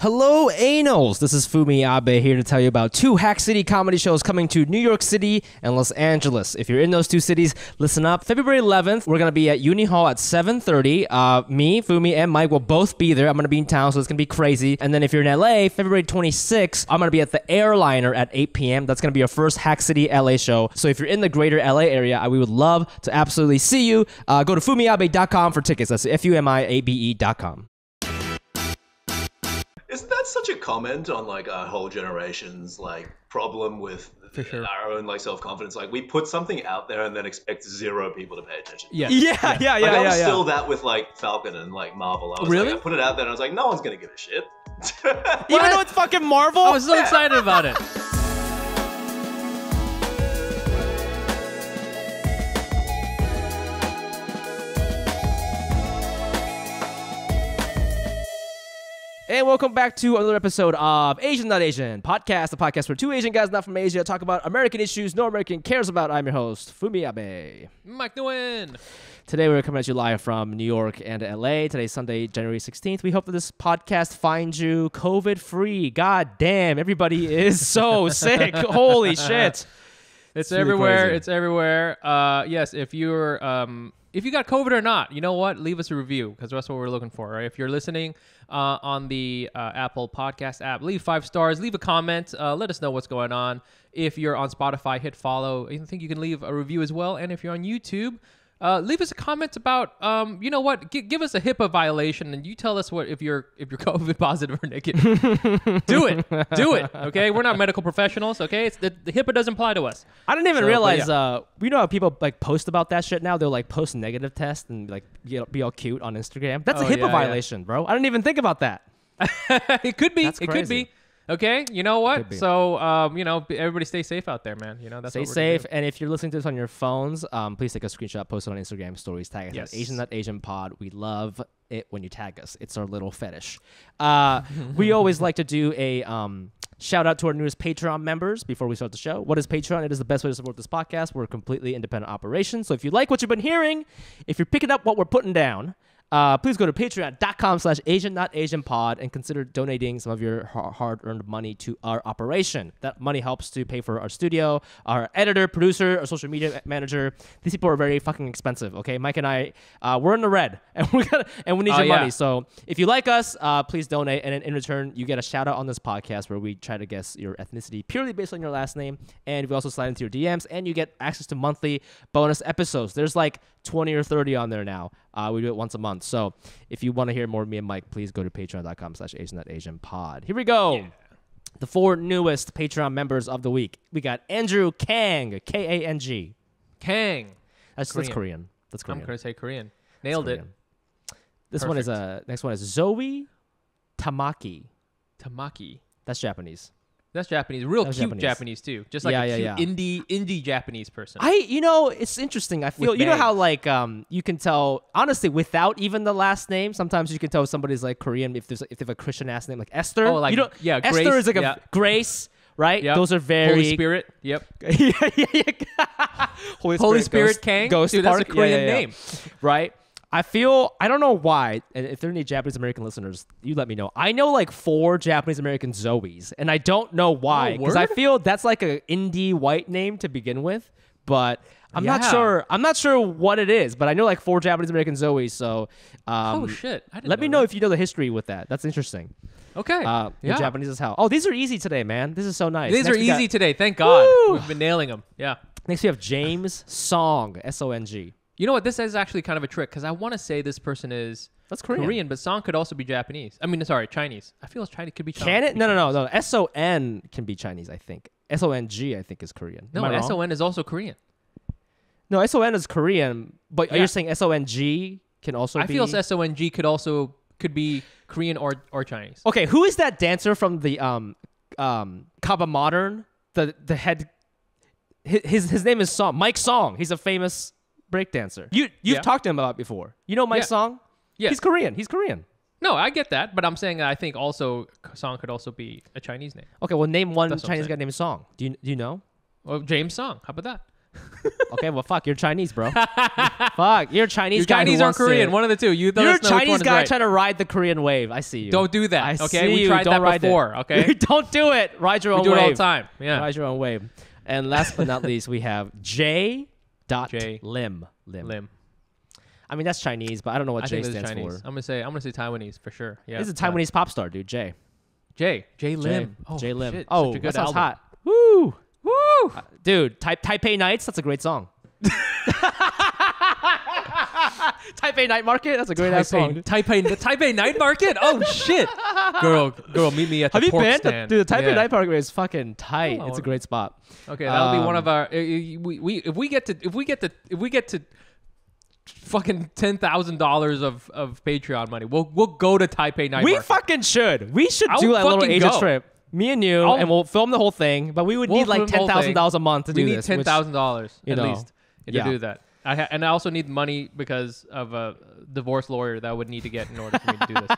Hello, Anals! This is Fumi Abe here to tell you about two Hack City comedy shows coming to New York City and Los Angeles. If you're in those two cities, listen up. February 11th, we're going to be at Uni Hall at 7:30. Me, Fumi, and Mike will both be there. I'm going to be in town, so it's going to be crazy. And then if you're in LA, February 26th, I'm going to be at the Airliner at 8 p.m. That's going to be our first Hack City LA show. So if you're in the greater LA area, we would love to absolutely see you. Go to fumiabe.com for tickets. That's FUMIABE.com. Isn't that such a comment on like our whole generation's like problem with our own like self-confidence? Like we put something out there and then expect zero people to pay attention. Yeah. I was still that with like Falcon and like Marvel. I was like, I put it out there and I was like, no one's gonna give a shit. Even though it's fucking Marvel? I was so excited about it. And welcome back to another episode of Asian Not Asian Podcast, the podcast where two Asian guys not from Asia talk about American issues no American cares about. I'm your host, Fumi Abe. Mike Nguyen. Today we're coming at you live from New York and LA. Today's Sunday, January 16th. We hope that this podcast finds you COVID-free. God damn, everybody is so sick. Holy shit. It's really everywhere. crazy. It's everywhere. Yes, if you got COVID or not, you know what? Leave us a review because that's what we're looking for, right? If you're listening on the Apple Podcast app, leave 5 stars, leave a comment, let us know what's going on. If you're on Spotify, hit follow. I think you can leave a review as well. And if you're on YouTube, leave us a comment about, you know what? Give us a HIPAA violation, and you tell us what if you're COVID positive or negative. Do it. Okay, we're not medical professionals. Okay, the HIPAA doesn't apply to us. I didn't even realize. You know how people like post about that shit now? They'll like post negative tests and like be all cute on Instagram. That's a HIPAA violation, bro. I didn't even think about that. It could be. That's it crazy. could be. Okay, you know what? So, everybody stay safe out there, man. You know, that's Stay what we're safe, doing. and if you're listening to this on your phones, please take a screenshot, post it on Instagram stories, tag us Yes. at Asian Not Asian Pod. We love it when you tag us. It's our little fetish. We always like to do a shout out to our newest Patreon members before we start the show. What is Patreon? It is the best way to support this podcast. We're a completely independent operation. So if you like what you've been hearing, if you're picking up what we're putting down, please go to patreon.com/Asian Not Asian Pod and consider donating some of your hard-earned money to our operation. That money helps to pay for our studio, our editor, producer, our social media manager. These people are very fucking expensive. Okay, Mike and I, we're in the red, and we need your money. So if you like us, please donate, and in return, you get a shout out on this podcast where we try to guess your ethnicity purely based on your last name, and we also slide into your DMs, and you get access to monthly bonus episodes. There's like 20 or 30 on there now. We do it once a month. So if you want to hear more of me and Mike, please go to patreon.com/Asian Not Asian Pod. Here we go. Yeah. The 4 newest Patreon members of the week. We got Andrew Kang, K-A-N-G. Kang. That's Korean. That's Korean. I'm going to say Korean. Nailed it. This one is next one is Zoe Tamaki. Tamaki. That's Japanese. That's Japanese. Real cute Japanese too. Just like a cute indie Japanese person. It's interesting. I feel, you know how like you can tell, honestly, without even the last name, sometimes you can tell somebody's like Korean if they have a Christian last name like Esther. Oh, like, Esther Grace, is like a Grace, right? Yep. Those are very Holy Spirit. Yep. Holy Spirit Kang. Ghost Dude, Park. that's a Korean name. Right? I don't know why, and if there are any Japanese American listeners, you let me know. I know like 4 Japanese American Zoes, and I don't know why, because I feel that's like an indie white name to begin with, but I'm not sure. I'm not sure what it is, but I know like 4 Japanese American Zoes. So, oh shit! Let me know if you know the history with that. That's interesting. Okay. You're Japanese as hell. Oh, these are easy today, man. This is so nice. These are easy today. Thank God. Woo! We've been nailing them. Yeah. Next we have James Song, S-O-N-G. You know what? This is actually kind of a trick because I want to say this person is Korean, but Song could also be Japanese. I mean, sorry, Chinese. I feel Chinese could be Chinese. Can it? No. S-O-N can be Chinese, I think. S-O-N-G, I think, is Korean. No, S-O-N is also Korean. No, S-O-N is Korean, but are you saying S-O-N-G can also be? I feel S-O-N-G could be Korean or Chinese. Okay, who is that dancer from the Kaba Modern? The head. His name is Song. Mike Song. He's a famous breakdancer. You've talked to him about it before. You know Mike Song? Yeah. He's Korean. No, I get that, but I'm saying I think also Song could also be a Chinese name. Okay, well name one Chinese guy named Song. Do you know? Well, James Song. How about that? Okay, well, fuck, you're Chinese, bro. Fuck, you're a Chinese You're guy. Chinese or Korean, one of the two. You're a Chinese guy trying to ride the Korean wave. I see you. Don't do that. I Okay, see we you. tried Don't that ride before. it. Okay, Don't do it. Ride your own we do wave. it all the time. Yeah. Ride your own wave. And last but not least, we have J. J. Lim. Lim. I mean, that's Chinese, but I don't know what I J think this is stands Chinese. for. I'm gonna say Taiwanese for sure. Yeah, This is a Taiwanese pop star, dude. J. J Lim. Oh, J Lim. shit, Oh, such a good that sounds album. hot. Woo. Woo. Dude, Taipei Nights. That's a great song. Taipei Night Market. That's a great ass song. Taipei Night Market. Oh shit, girl, meet me at the Have you pork been? stand. Dude, the Taipei Yeah. Night Market is fucking tight. It's a great spot. Okay, that'll be one of our. If we get to fucking $10,000 of Patreon money, we'll go to Taipei Night We Market. fucking should. We should I'll do a little fucking Asia go. trip. Me and you, and we'll film the whole thing. But we would We'll need like film the whole $10,000 a month to do We need this. $10,000 at least to yeah. do that. And I also need money because of a divorce lawyer that I would need to get in order for me to do this.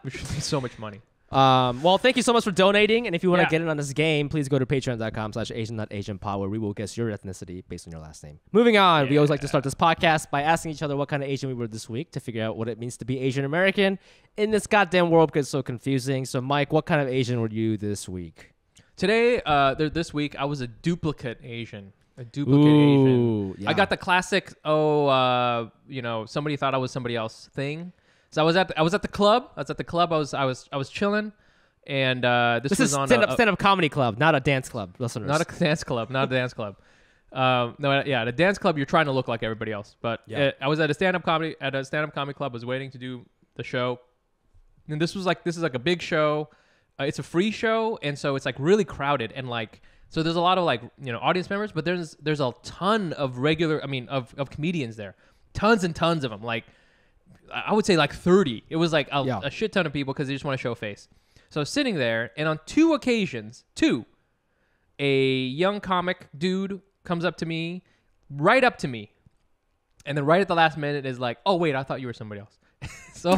Which would be so much money. Well, thank you so much for donating. And if you want to Yeah. get in on this game, please go to patreon.com/Asian.AsianPod, where we will guess your ethnicity based on your last name. Moving on, we always like to start this podcast by asking each other what kind of Asian we were this week to figure out what it means to be Asian American in this goddamn world because it's so confusing. So, Mike, what kind of Asian were you this week? Today, this week, I was a duplicate Asian. Asian. Yeah. I got the classic, somebody thought I was somebody else thing. So I was at the club. I was chilling, and this was is on stand-up comedy club, not a dance club, listeners. not a dance club, the dance club. You're trying to look like everybody else. But I was at a stand-up comedy club. I was waiting to do the show, and this is like a big show. It's a free show, and so it's like really crowded, and like so there's a lot of like audience members, but there's a ton of of comedians there, tons and tons of them. Like I would say like 30. It was like a shit ton of people because they just want to show face. So I was sitting there, and on two occasions, a young comic dude comes up to me, and then right at the last minute is like, "Oh wait, I thought you were somebody else." So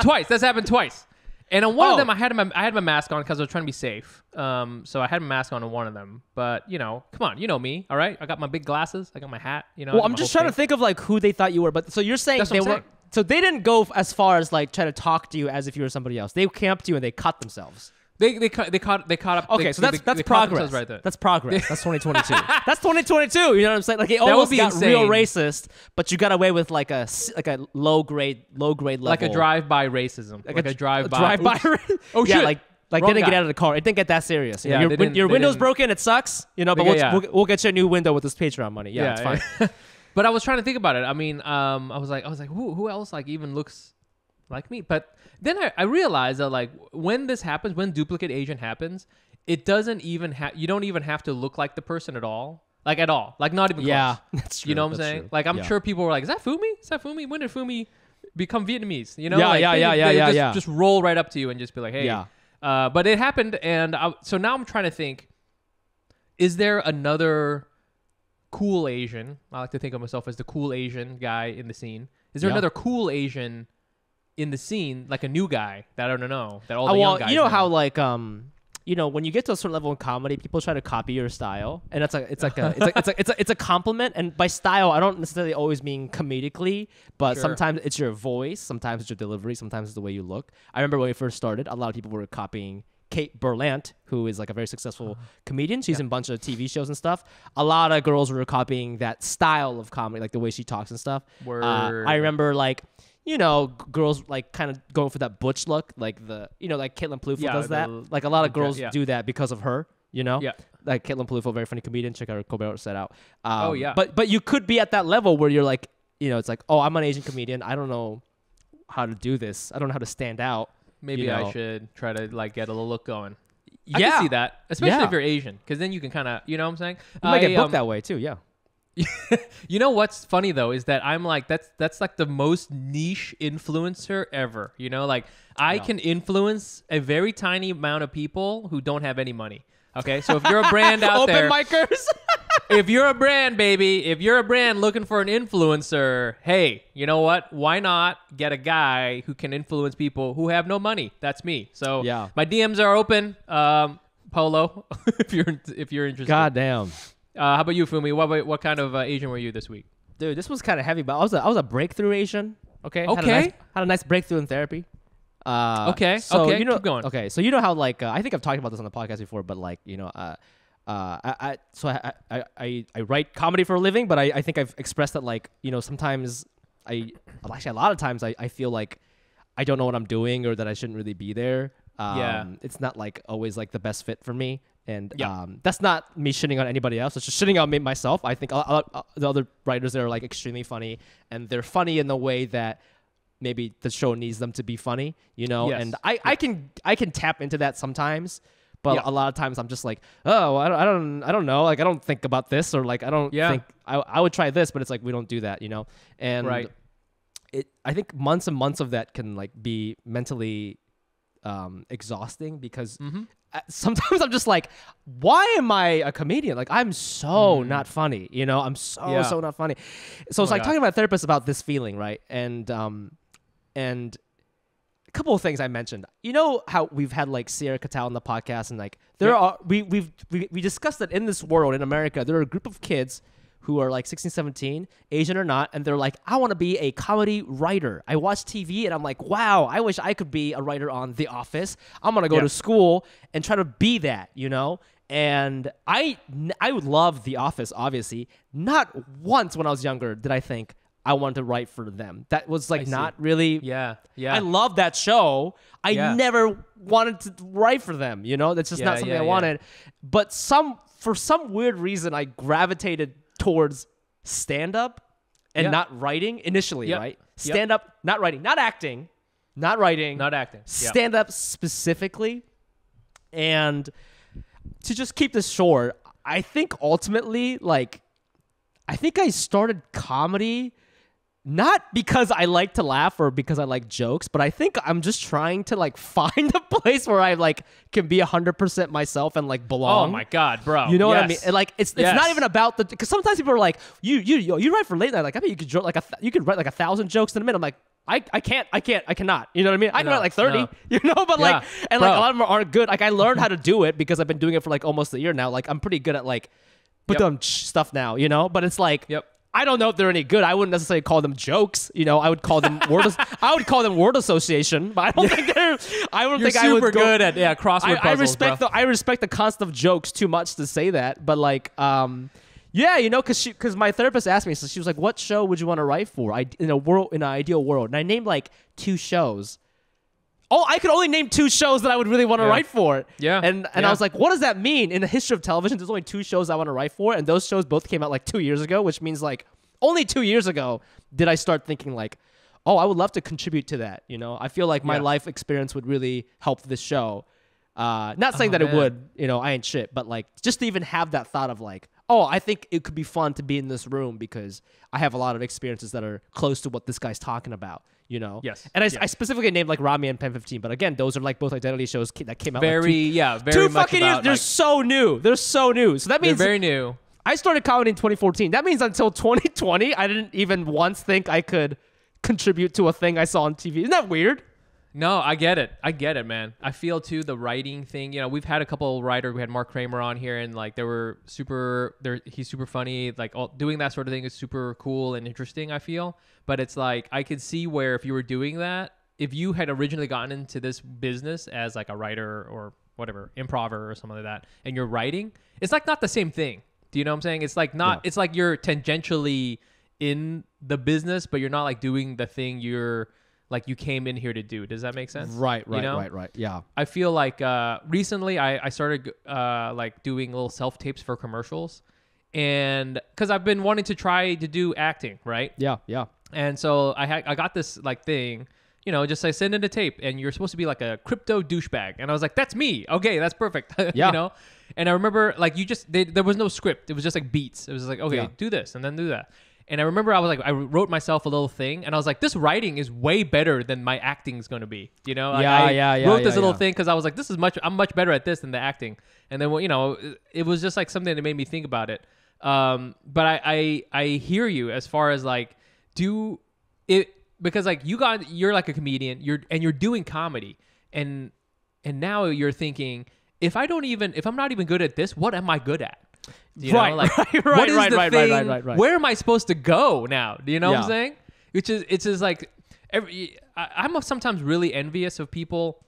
twice. That's happened twice. And on one of them, I had my mask on because I was trying to be safe. So I had my mask on one of them. But come on, you know me, all right? I got my big glasses. I got my hat. Well, I'm just trying to think of like who they thought you were. But so you're saying they were. So they didn't go as far as like try to talk to you as if you were somebody else. They came up to you and they cut themselves. They caught up. Okay, so that's progress. Right there. That's progress. That's 2022. That's 2022. You know what I'm saying? Like it almost got insane. real racist, but you got away with like a low grade level, like a drive-by racism, like a drive-by. Oh shit! Yeah, like they didn't get out of the car. It didn't get that serious. Yeah, your window's broken. It sucks. But we'll get you a new window with this Patreon money. Yeah, it's fine. But I was trying to think about it. I mean, I was like, who else like even looks like me? But then I realized that like when this happens, when duplicate Asian happens, it doesn't even you don't even have to look like the person at all. Like at all. Like not even close. That's true. You know what I'm saying? True. Like I'm sure people were like, is that FUMI? When did FUMI become Vietnamese? You know? Just roll right up to you and just be like, hey. Yeah. But it happened, and so now I'm trying to think, is there another cool Asian? I like to think of myself as the cool Asian guy in the scene. Is there another cool Asian in the scene, like a new guy that I don't know, that all the young guys you know how like when you get to a certain level in comedy, people try to copy your style, and it's a compliment. And by style, I don't necessarily always mean comedically, but sometimes it's your voice, sometimes it's your delivery, sometimes it's the way you look. I remember when we first started, a lot of people were copying Kate Berlant, who is like a very successful comedian. She's in a bunch of TV shows and stuff. A lot of girls were copying that style of comedy, like the way she talks and stuff. I remember like. Girls like kind of going for that butch look, like like Caitlin Plouffe does that. Like a lot of girls do that because of her, Like Caitlin Plouffe, very funny comedian. Check out her Colbert set out. But you could be at that level where you're like, it's like, oh, I'm an Asian comedian. I don't know how to do this. I don't know how to stand out. Maybe I should try to like get a little look going. I can see that, especially if you're Asian, because then you can kind of, you know what I'm saying? You might get booked that way too, yeah. You know what's funny though is that I'm like that's like the most niche influencer ever. Like I can influence a very tiny amount of people who don't have any money. Okay, so if you're a brand out there, open micers. If you're a brand, baby, if you're a brand looking for an influencer, hey, you know what? Why not get a guy who can influence people who have no money? That's me. So my DMs are open. Polo, if you're interested. God damn. How about you, Fumi? What kind of Asian were you this week? Dude, this was kind of heavy, but I was a breakthrough Asian. Okay. Okay. Had a nice breakthrough in therapy. Okay. So okay. you know, Keep going. Okay. So you know how like I think I've talked about this on the podcast before, but like I write comedy for a living, but I think I've expressed that like sometimes actually a lot of times I feel like I don't know what I'm doing or that I shouldn't really be there. It's not like always like the best fit for me. And that's not me shitting on anybody else. It's just shitting on me myself. I think the other writers there are like extremely funny, and they're funny in the way that maybe the show needs them to be funny, Yes. And I can tap into that sometimes, but a lot of times I'm just like, oh, I don't know, like I don't think about this, or like I don't think I would try this, but it's like we don't do that, And I think months and months of that can like be mentally exhausting because. Sometimes I'm just like, why am I a comedian? Like, I'm so not funny, I'm so not funny. So it's like talking to my therapist about this feeling, right? And a couple of things I mentioned. You know how we've had like Sierra Catal on the podcast, and like we discussed that in this world in America, there are a group of kids who are like 16, 17, Asian or not, and they're like, I want to be a comedy writer. I watch TV and I'm like, wow, I wish I could be a writer on The Office. I'm going to go to school and try to be that, And I would love The Office, obviously. Not once when I was younger did I think I wanted to write for them. That was like not really. Yeah. I love that show. I never wanted to write for them, That's just not something I wanted. But for some weird reason, I gravitated towards stand-up and not writing initially, right? Stand-up, not writing, not acting, not writing. Not acting. Stand-up specifically. And to just keep this short, I think ultimately, like, I think I started comedy not because I like to laugh or because I like jokes, but I think I'm just trying to like find a place where I like can be 100% myself and like belong. Oh my God, bro! You know what I mean? And, like it's not even about the, because sometimes people are like, you write for late night, like I bet you could you could write like 1,000 jokes in a minute. I'm like, I cannot. You know what I mean? I can write like 30, but like, and like a lot of them aren't good. Like I learned how to do it because I've been doing it for like almost a year now. Like I'm pretty good at like, stuff now, but it's like, I don't know if they're any good. I wouldn't necessarily call them jokes. I would call them word association. But I don't think they're. I don't think I would super good at crossword puzzles. I respect the concept of jokes too much to say that. But like, because my therapist asked me, so she was like, "What show would you want to write for? In an ideal world?" And I named like 2 shows. Oh, I could only name 2 shows that I would really want to write for. Yeah. And I was like, what does that mean? In the history of television, there's only 2 shows I want to write for. And those shows both came out like 2 years ago, which means like only 2 years ago did I start thinking like, oh, I would love to contribute to that. I feel like my life experience would really help this show. Not saying that it would, I ain't shit, but like just to even have that thought of like, oh, I think it could be fun to be in this room because I have a lot of experiences that are close to what this guy's talking about. Yes. And I specifically named like Rami and Pen 15, but again, those are like both identity shows that came out very 2 fucking years. They're so new. So that means they're very new. I started comedy in 2014. That means until 2020, I didn't even once think I could contribute to a thing I saw on TV. Isn't that weird? No, I get it, man. I feel too the writing thing. We've had a couple of writers. We had Mark Kramer on here, and like he's super funny. Like doing that sort of thing is super cool and interesting, I feel. But it's like I could see where if you were doing that, if you had originally gotten into this business as like a writer or whatever, improver or something like that, and you're writing, it's like not the same thing. Do you know what I'm saying? It's like not. It's like you're tangentially in the business, but you're not like doing the thing you came in here to do. Does that make sense? Right. Yeah. I feel like recently I started like doing little self-tapes for commercials, and because I've been wanting to try to do acting, right? Yeah. And so I got this like thing, just I send in a tape, and you're supposed to be like a crypto douchebag, and I was like, that's me. Okay, that's perfect. Yeah. And I remember like there was no script. It was just like beats. It was like, okay, do this and then do that. And I remember I wrote myself a little thing, and I was like, this writing is way better than my acting is going to be. I wrote this little thing because I was like, I'm much better at this than the acting. And then, it was just like something that made me think about it. But I hear you as far as like, do it, because like you're like a comedian, you're doing comedy, and now you're thinking, if I'm not even good at this, what am I good at? You know, Right, like right, what is right, the right, thing? right. Where am I supposed to go now? Do you know what I'm Yeah. saying? It's just like I'm sometimes really envious of people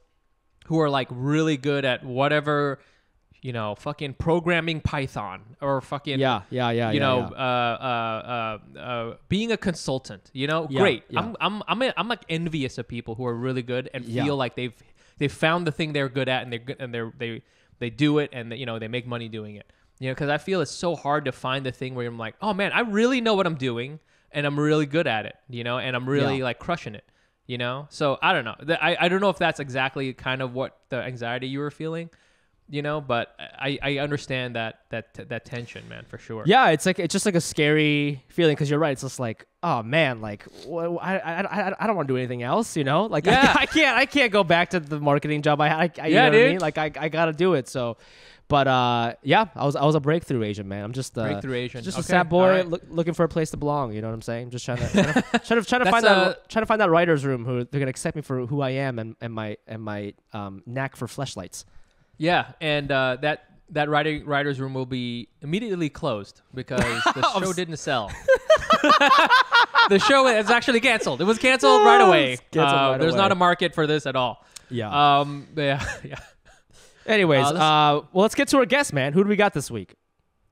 who are like really good at whatever, fucking programming Python or fucking being a consultant. Great. Yeah. I'm like envious of people who are really good and feel like they've found the thing they're good at and they're good and they do it and they make money doing it. Because I feel it's so hard to find the thing where I'm like, oh man, I really know what I'm doing and I'm really good at it. And I'm really like crushing it. So I don't know. I don't know if that's exactly kind of what the anxiety you were feeling. But I understand that tension, man, for sure. Yeah, it's just like a scary feeling because you're right. It's just like, oh man, like I don't want to do anything else, Like I can't go back to the marketing job I had. You know what I mean? Like I gotta do it. So, but I was a breakthrough Asian, man. I'm just breakthrough Asian, just a sad boy looking for a place to belong. You know what I'm saying? Just trying to find that writer's room who they're gonna accept me for who I am and my knack for fleshlights. Yeah, and that writer's room will be immediately closed because the show didn't sell. The show is actually canceled. It was canceled right away. There's not a market for this at all. Yeah. Yeah. Anyways, let's get to our guest, man. Who do we got this week?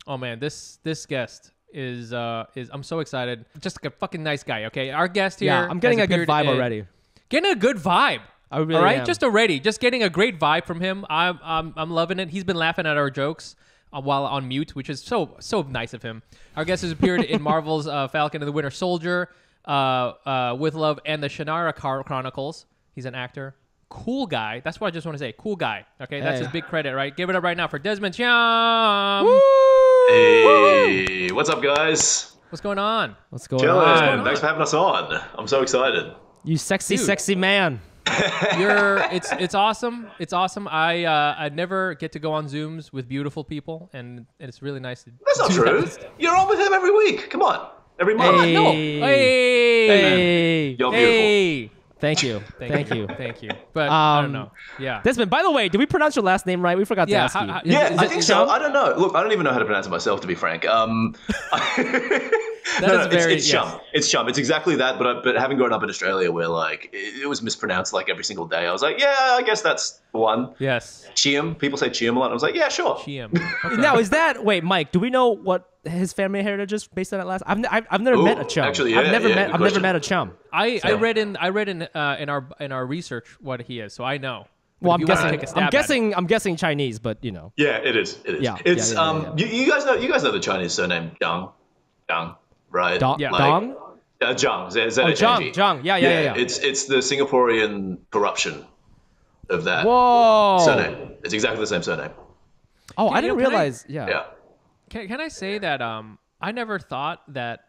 Oh man, this guest is I'm so excited. Just like a fucking nice guy. Okay, our guest here. Yeah, I'm getting a good vibe already. Getting a good vibe. I really all right, am. just getting a great vibe from him. I'm loving it. He's been laughing at our jokes while on mute, which is so nice of him. Our guest has appeared in Marvel's Falcon and the Winter Soldier, With Love, and the Shannara Chronicles. He's an actor. Cool guy. That's what I just want to say. Cool guy. Okay, that's his big credit, right? Give it up right now for Desmond Chiam. Hey, what's up, guys? What's going on? What's going Chilling. on? Thanks for having us on. I'm so excited. You sexy man. It's awesome. It's awesome. I never get to go on Zooms with beautiful people, and it's really nice to. That's not true. You're on with him every week. Come on, every month. Hey. No. Hey. You're beautiful. Hey. Thank you. Thank you. But I don't know. Yeah. Desmond, by the way, did we pronounce your last name right? We forgot to ask you. I think so. I don't know. Look, I don't even know how to pronounce it myself, to be frank. It's Chum. It's Chum. It's exactly that. But having grown up in Australia, where like it was mispronounced like every single day, I was like, yeah, I guess that's the one. Yes. Chiam. People say Chiam a lot. I was like, yeah, sure. Chiam. Okay. Now, wait, Mike, do we know what his family heritage is based on that last? I've never met a Chum. Actually, yeah, I've never met a Chum. I read in our research what he is, so I know. Well, I'm guessing Chinese, but Yeah, it is. Yeah. It's You guys know the Chinese surname Zhang, right? Dong. Zhang. Zhang. Yeah. It's the Singaporean corruption of that surname. It's exactly the same surname. Oh, I didn't realize. Yeah. Can I say that I never thought that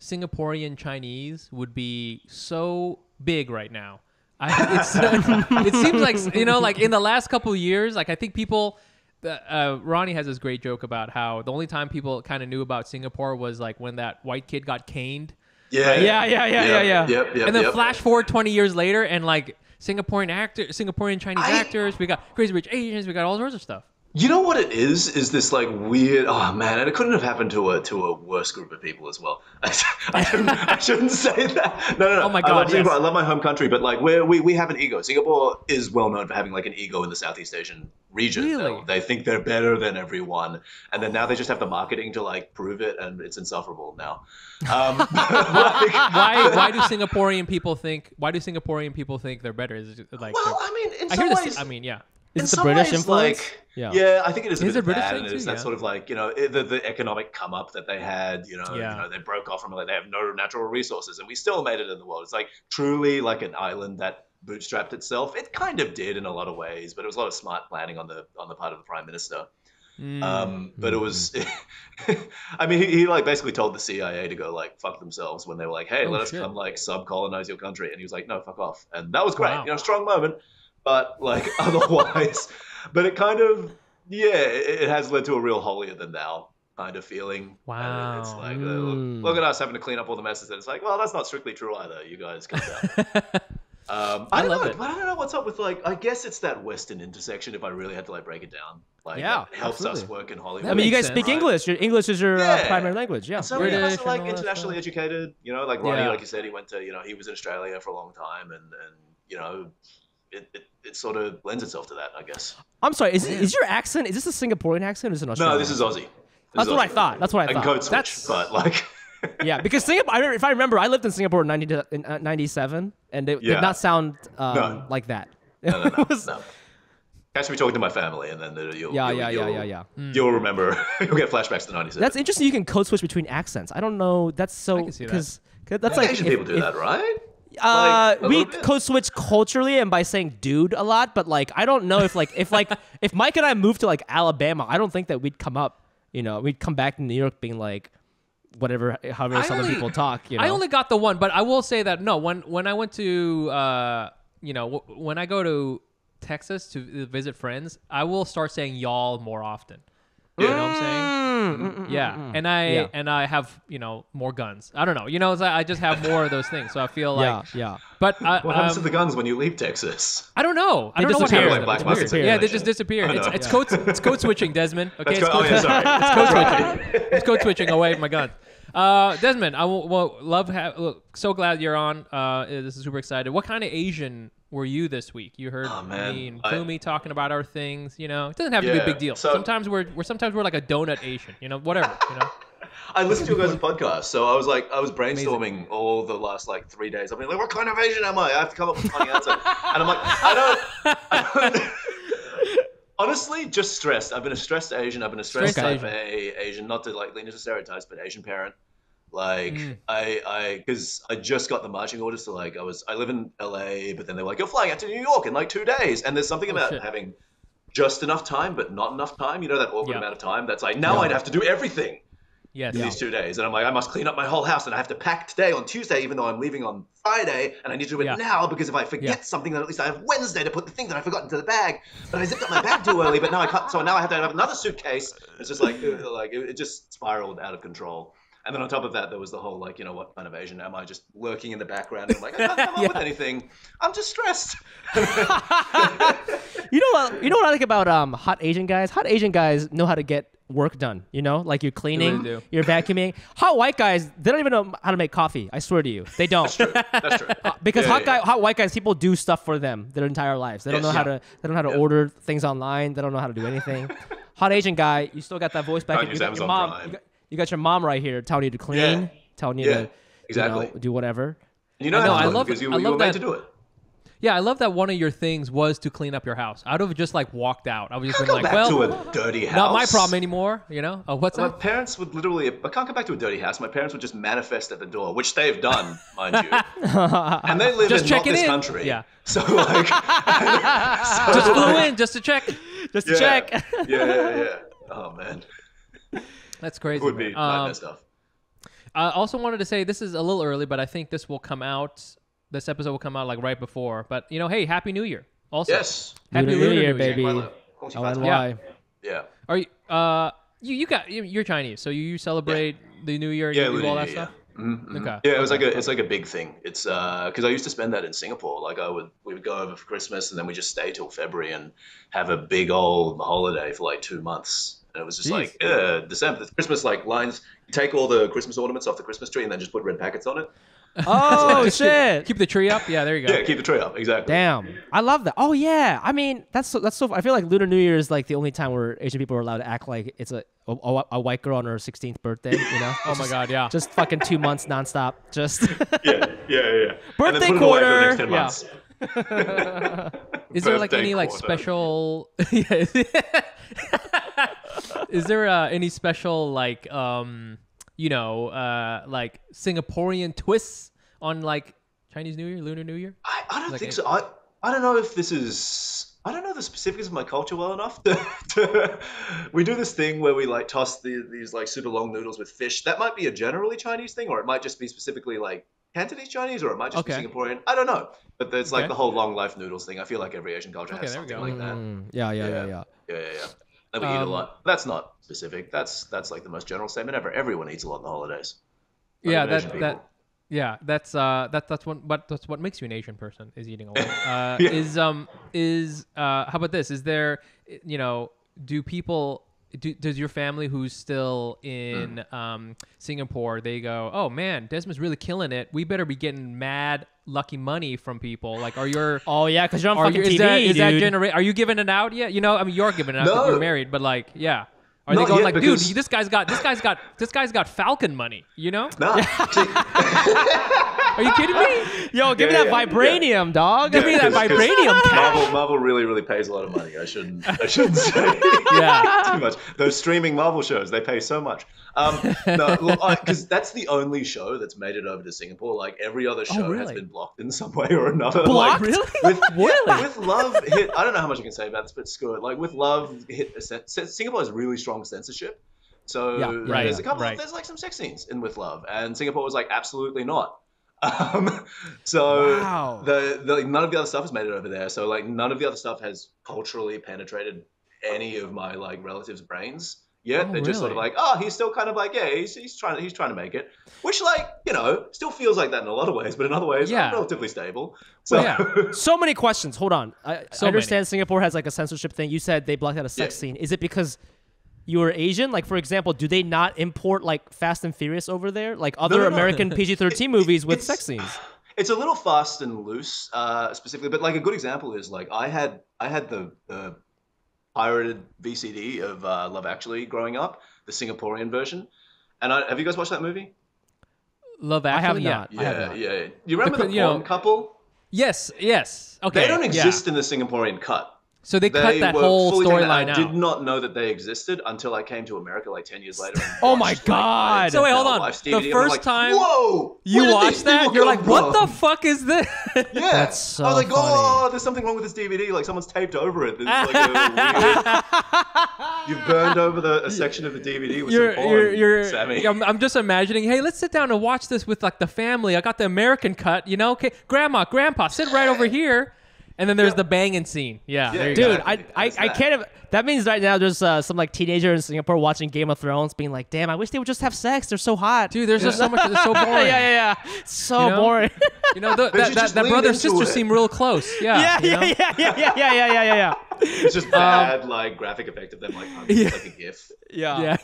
Singaporean Chinese would be so big right now. It seems like like in the last couple of years, like I think people. Ronnie has this great joke about how the only time people kind of knew about Singapore was like when that white kid got caned. Yeah. Right? Yeah. Yep. And then flash forward 20 years later, and like Singaporean Chinese actors, we got Crazy Rich Asians, we got all sorts of stuff. You know what it is? Is this like weird? Oh man, and it couldn't have happened to a worse group of people as well. I shouldn't say that. No. Oh my God, I love my home country, but like we have an ego. Singapore is well known for having like an ego in the Southeast Asian region. Really? They think they're better than everyone, and then now they just have the marketing to like prove it, and it's insufferable now. Why do Singaporean people think? Why do Singaporean people think they're better? Is it like? Well, I mean, in some ways, yeah. Is it the British influence? Like, yeah, I think it is. Is a it bit of British that, thing and it's too? that sort of like the economic come up that they had. Yeah. They broke off from it. They have no natural resources, and we still made it in the world. It's like truly like an island that bootstrapped itself. It kind of did in a lot of ways, but it was a lot of smart planning on the part of the prime minister. But it was, I mean, he like basically told the CIA to go like fuck themselves when they were like, hey, let us come like sub-colonize your country, and he was like, no, fuck off, and that was great. Wow. Strong moment, but like otherwise. But it kind of, it has led to a real holier than thou kind of feeling. Wow. And it's like, look at us having to clean up all the messes. And it's like, well, that's not strictly true either. You guys calm down. I don't love know. it. I don't know what's up with like. I guess it's that Western intersection. If I really had to like break it down, like Yeah, it helps us absolutely. work in Hollywood. I mean, you makes guys sense. speak English. Your English is your Yeah. primary language. Yeah. And so many of us British are like and all that internationally stuff. educated. You know, like Ronnie, Yeah. like you said, he went to, he was in Australia for a long time, and you know, it sort of lends itself to that, I guess. I'm sorry. Is your accent? Is this a Singaporean accent or is it an Australian? No, this is accent? Aussie. That's what I thought. That's what I I can thought. code switch, That's- but like. Yeah, because Singapore. If I remember, I lived in Singapore in 97, and it Yeah. did not sound No. like that. No. It was- No. Catch me talking to my family, and then you'll you'll remember. You'll get flashbacks to '97. That's interesting. You can code switch between accents. I don't know. That's so I can see that. because that's like Asian if- people do if- that, right? Like, a we little bit. code switch culturally and by saying "dude" a lot, but like I don't know if if Mike and I moved to like Alabama, I don't think that we'd come up. We'd come back to New York being like whatever, however Southern people talk. I only got the one, but I will say that no, when I went to when I go to Texas to visit friends, I will start saying y'all more often. You know what I'm saying? Yeah, and I have more guns. I don't know. It's like I just have more of those things. So I feel like yeah. But What happens to the guns when you leave Texas? I don't know. I don't know what disappear. happens. Like It's black weird. market Yeah, they situation. just disappear. I know. It's code switching, Desmond. Okay, Let's go. Oh yeah, sorry. it's code switching. It's code switching away my guns. Desmond, I so glad you're on. This is super excited. What kind of Asian were you this week? You heard man. me and FUMI talking about our things. It doesn't have to be a Yeah, big deal. so- Sometimes we're like a donut Asian. Whatever. I listened to your guys' podcast, so I was brainstorming all the last like 3 days. I've been like, what kind of Asian am I? I have to come up with a funny answer, and I'm like, I don't. Honestly, just stressed. I've been a stressed Asian. I've been a stressed Stressed type A Asian. Not to like lean into stereotypes, but Asian parent. Like because I just got the marching orders to like I live in LA, but then they were like, you're flying out to New York in like 2 days, and there's something about shit. having just enough time, but not enough time. That awkward Yeah. amount of time. That's like now I'd have to do everything. Yes. These 2 days, and I'm like, I must clean up my whole house, and I have to pack today on Tuesday, even though I'm leaving on Friday, and I need to do it Yeah. now because if I forget Yeah. something, then at least I have Wednesday to put the thing that I forgot into the bag. But I zipped up my bag too early, but now I can't. So now I have to have another suitcase. It's just like it just spiraled out of control. And then on top of that, there was the whole like, what kind of Asian am I? Just lurking in the background. And I'm like, I can't come up with anything. I'm just stressed. You know what I like about hot Asian guys? Hot Asian guys know how to get work done. Like you're cleaning, do. you're vacuuming. Hot white guys, they don't even know how to make coffee. I swear to you, they don't. That's true. Because Yeah. hot white guys, people do stuff for them their entire lives. They don't Yes. know how to. They don't know how to order things online. They don't know how to do anything. Hot Asian guy, you still got that voice back. Can't You use got your Amazon mom. Prime. You got your mom right here telling you to clean, Yeah. telling you to exactly. do whatever. You know I know, how to I do it love- because you I were love made that- to do it. Yeah, I love that one of your things was to clean up your house. I'd have just like walked out. I would just been Go like, back well, to a dirty house. not my problem anymore. Oh, what's My that? parents would literally, I can't go back to a dirty house. My parents would just manifest at the door, which they've done, mind you. And they live Just in not checking this in. country. Yeah. So like, Just flew in just to check. Just to yeah, check. yeah. Oh man, That's crazy. it would be man. nightmare stuff. I also wanted to say this is a little early, but I think this will come out. This episode will come out like right before. But hey, Happy New Year! Also, Yes. Happy New Lunar Year, New baby. Year. LNY. Yeah. Are you? You're Chinese, so you celebrate the New Year. Yeah, you do all Lunar that New Year, stuff. Mhm. Okay. Yeah, it's like a big thing. It's because I used to spend that in Singapore. Like we would go over for Christmas and then we just stay till February and have a big old holiday for like 2 months. And it was just Jeez. like December, the Christmas like lines. You take all the Christmas ornaments off the Christmas tree and then just put red packets on it. Oh shit! Keep the tree up. Yeah, there you go. Yeah, keep the tree up. Exactly. Damn, I love that. Oh yeah, I mean that's so. I feel like Lunar New Year is like the only time where Asian people are allowed to act like it's a white girl on her 16th birthday. Oh my God, yeah. Just fucking 2 months nonstop. Just Yeah. And Birthday then put it away for the next quarter. 10 months. Is there like Birthday any like quarter. special? Is there any special like like Singaporean twists on like Chinese New Year, Lunar New Year? I don't Like think a- so. I don't know if this is. I don't know the specifics of my culture well enough. We do this thing where we like toss these like super long noodles with fish. That might be a generally Chinese thing, or it might just be specifically like Cantonese Chinese, or it might just Okay. be Singaporean. I don't know. But there's like Okay. the whole long life noodles thing. I feel like every Asian culture has Okay, there we something go. like that. Yeah. Yeah. And we eat a lot. That's not specific. That's like the most general statement ever. Everyone eats a lot in the holidays. Not Yeah, even Asian that people. Yeah, that's what makes you an Asian person is eating a lot. How about this? Is there, does your family who's still in Singapore, they go, oh man, Desmond's really killing it. We better be getting mad lucky money from people. Like, are your oh yeah, because you're on fucking TV, is that dude. Are you giving it out yet? I mean, you're giving it out because you're married, but like, yeah. Are they Not going yet, like, dude, because- this guy's got Falcon money, Nah. Are you kidding me? Yo, give me that vibranium, dog. Give me that vibranium cash. Marvel really pays a lot of money. I shouldn't say Yeah. too much. Those streaming Marvel shows, they pay so much. No, because that's the only show that's made it over to Singapore. Like every other show has really? been blocked in some way or another. Blocked? Like, Really? with Love hit. I don't know how much I can say about this, but screw it. Like with Love hit. Singapore has really strong censorship. So Yeah, right, there's a couple. right. There's like some sex scenes in With Love, and Singapore was like absolutely not. So Wow. none of the other stuff has made it over there. So like none of the other stuff has culturally penetrated any of my like relatives' brains yet. Oh, They're just sort of really? like, oh, he's still kind of like, yeah, he's trying to make it, which like still feels like that in a lot of ways, but in other ways, Yeah. relatively stable. So Yeah. So many questions. Hold on. I So understand Singapore has like a censorship thing. You said they blocked out a sex Yeah. scene. Is it because you were Asian? Like, for example, do they not import like Fast and Furious over there? Like other no. American PG-13 movies with it's- sex scenes? It's a little fast and loose, specifically, but like a good example is like I had the pirated VCD of Love Actually growing up, the Singaporean version. And have you guys watched that movie? Love I have Actually? not. Yeah. I have not. Yeah. You remember the you know- porn couple? Yes. Okay. They don't yeah. exist in the Singaporean cut. So they cut that were whole fully taken storyline I out. did not know that they existed until I came to America like 10 years later. And Oh my watched, God. Like, So wait, hold Bell on. Wife's The DVD, and I'm first like, time whoa, You where did watched these that? people You're come like, what the from? fuck is this? Yeah, That's so I was like, funny. oh, there's something wrong with this DVD. Like someone's taped over it. There's like a weird. You've burned over a section of the DVD with some porn, Sammy. I'm just imagining, hey, let's sit down and watch this with like the family. I got the American cut, Okay, grandpa, sit right over here. And then there's the banging scene. Yeah, there you Dude, go. I can't have. That means right now there's some like teenager in Singapore watching Game of Thrones, being like, "Damn, I wish they would just have sex. They're so hot." Dude, there's just so much. It's so boring. yeah. So You know? boring. just That lean brother into sister it. seem real close. Yeah. yeah. It's just bad, like graphic effect of them like hugging like a GIF. Yeah.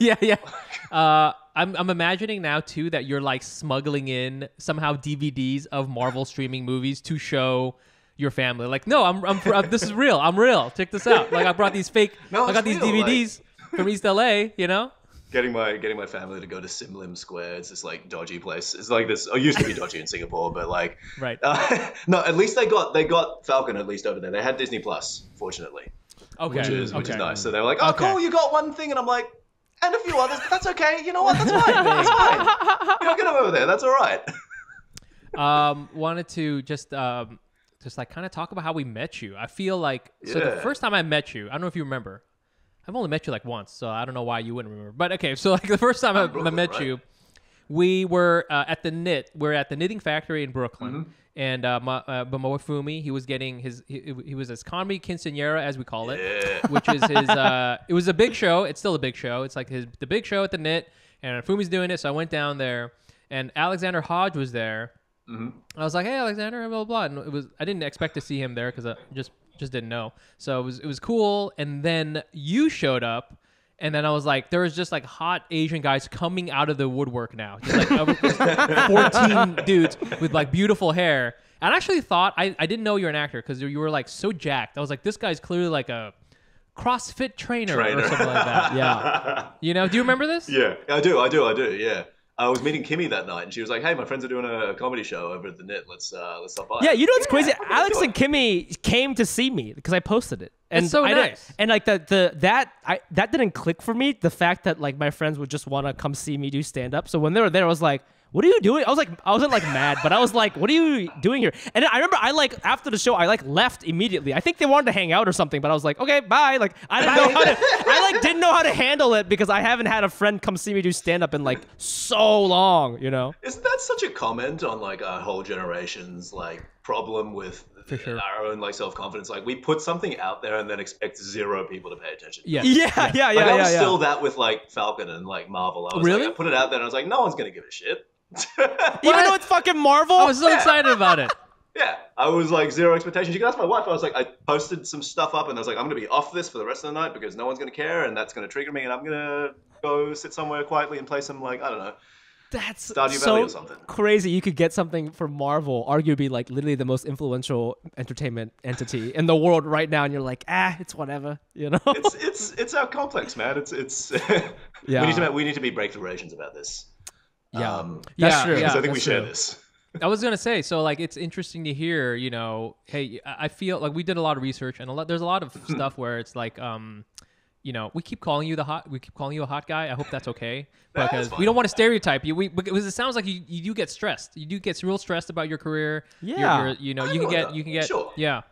I'm imagining now too that you're like smuggling in somehow DVDs of Marvel streaming movies to show your family. Like, no, I'm this is real. I'm real. Check this out. Like, I brought these fake. No, I got it's these real, DVDs from East LA. Getting my family to go to Sim Lim Square. It's this like dodgy place. It's like this. It used to be dodgy in Singapore, but like Right. no, at least they got Falcon at least over there. They had Disney Plus, fortunately, Okay. which is okay. nice. So they were like, oh, Okay. cool, you got one thing, and I'm like, and a few others. But that's okay. You know what? That's fine. That's fine. Get them over there. That's all right. Wanted to just like kind of talk about how we met you. I feel like so the Yeah. first time I met you, I don't know if you remember. I've only met you like once, so I don't know why you wouldn't remember. But okay, so like the first time I Brooklyn, met right. you, we were at the knit. We're at the knitting factory in Brooklyn, Mm-hmm. and my boy FUMI, he was getting he was his comedy quinceañera, as we call it, Yeah. which is his. It was a big show. It's still a big show. It's like the big show at the knit, and FUMI's doing it. So I went down there, and Alexander Hodge was there. I was like, hey, Alexander, blah, blah, blah. And I didn't expect to see him there because I just didn't know. So it was cool. And then you showed up, and then I was like, there was just like hot Asian guys coming out of the woodwork now. Just like 14 dudes with like beautiful hair. And I actually thought, I didn't know you were an actor because you were like so jacked. I was like, this guy's clearly like a CrossFit trainer. Or something like that. Yeah. Do you remember this? Yeah, I do. Yeah. I was meeting Kimmy that night, and she was like, "Hey, my friends are doing a comedy show over at the Knit. Let's stop by." Yeah, you know what's crazy? what are you Alex doing? and Kimmy came to see me because I posted it. And It's so I didn't- nice. And like that didn't click for me. The fact that like my friends would just want to come see me do stand up. So when they were there, I was like, "What are you doing?" I wasn't like mad, but I was like, "What are you doing here?" And then I remember after the show, I like left immediately. I think they wanted to hang out or something, but I was like, "Okay, bye." Like I didn't know how to handle it because I haven't had a friend come see me do stand up in like so long, Isn't that such a comment on like our whole generation's like problem with For sure. our own like self-confidence. Like we put something out there and then expect 0 people to pay attention. Yeah. Yeah. Like, I was still that with like Falcon and like Marvel. I was Really? like, I put it out there and I was like, no one's gonna give a shit. Even though it's fucking Marvel. I was so excited about it. Yeah, I was like 0 expectations. You can ask my wife. I was like, I posted some stuff up and I was like, I'm gonna be off this for the rest of the night because no one's gonna care and that's gonna trigger me and I'm gonna go sit somewhere quietly and play some like, I don't know, That's Stardew so Valley or something. crazy. You could get something from Marvel, arguably like literally the most influential entertainment entity in the world right now, and you're like, it's whatever, you know? It's our complex, man. It's Yeah. we need to be breakthrough Asians about this. Yeah. That's true. Because I think we that's share true. this. I was gonna say, so like it's interesting to hear, you know, hey, I feel like we did a lot of research and there's a lot of stuff where it's like, you know, we keep calling you a hot guy. I hope that's okay because we don't want to stereotype you. Because it sounds like you do get stressed. You do get real stressed about your career. Yeah. You know, you can get Sure. yeah.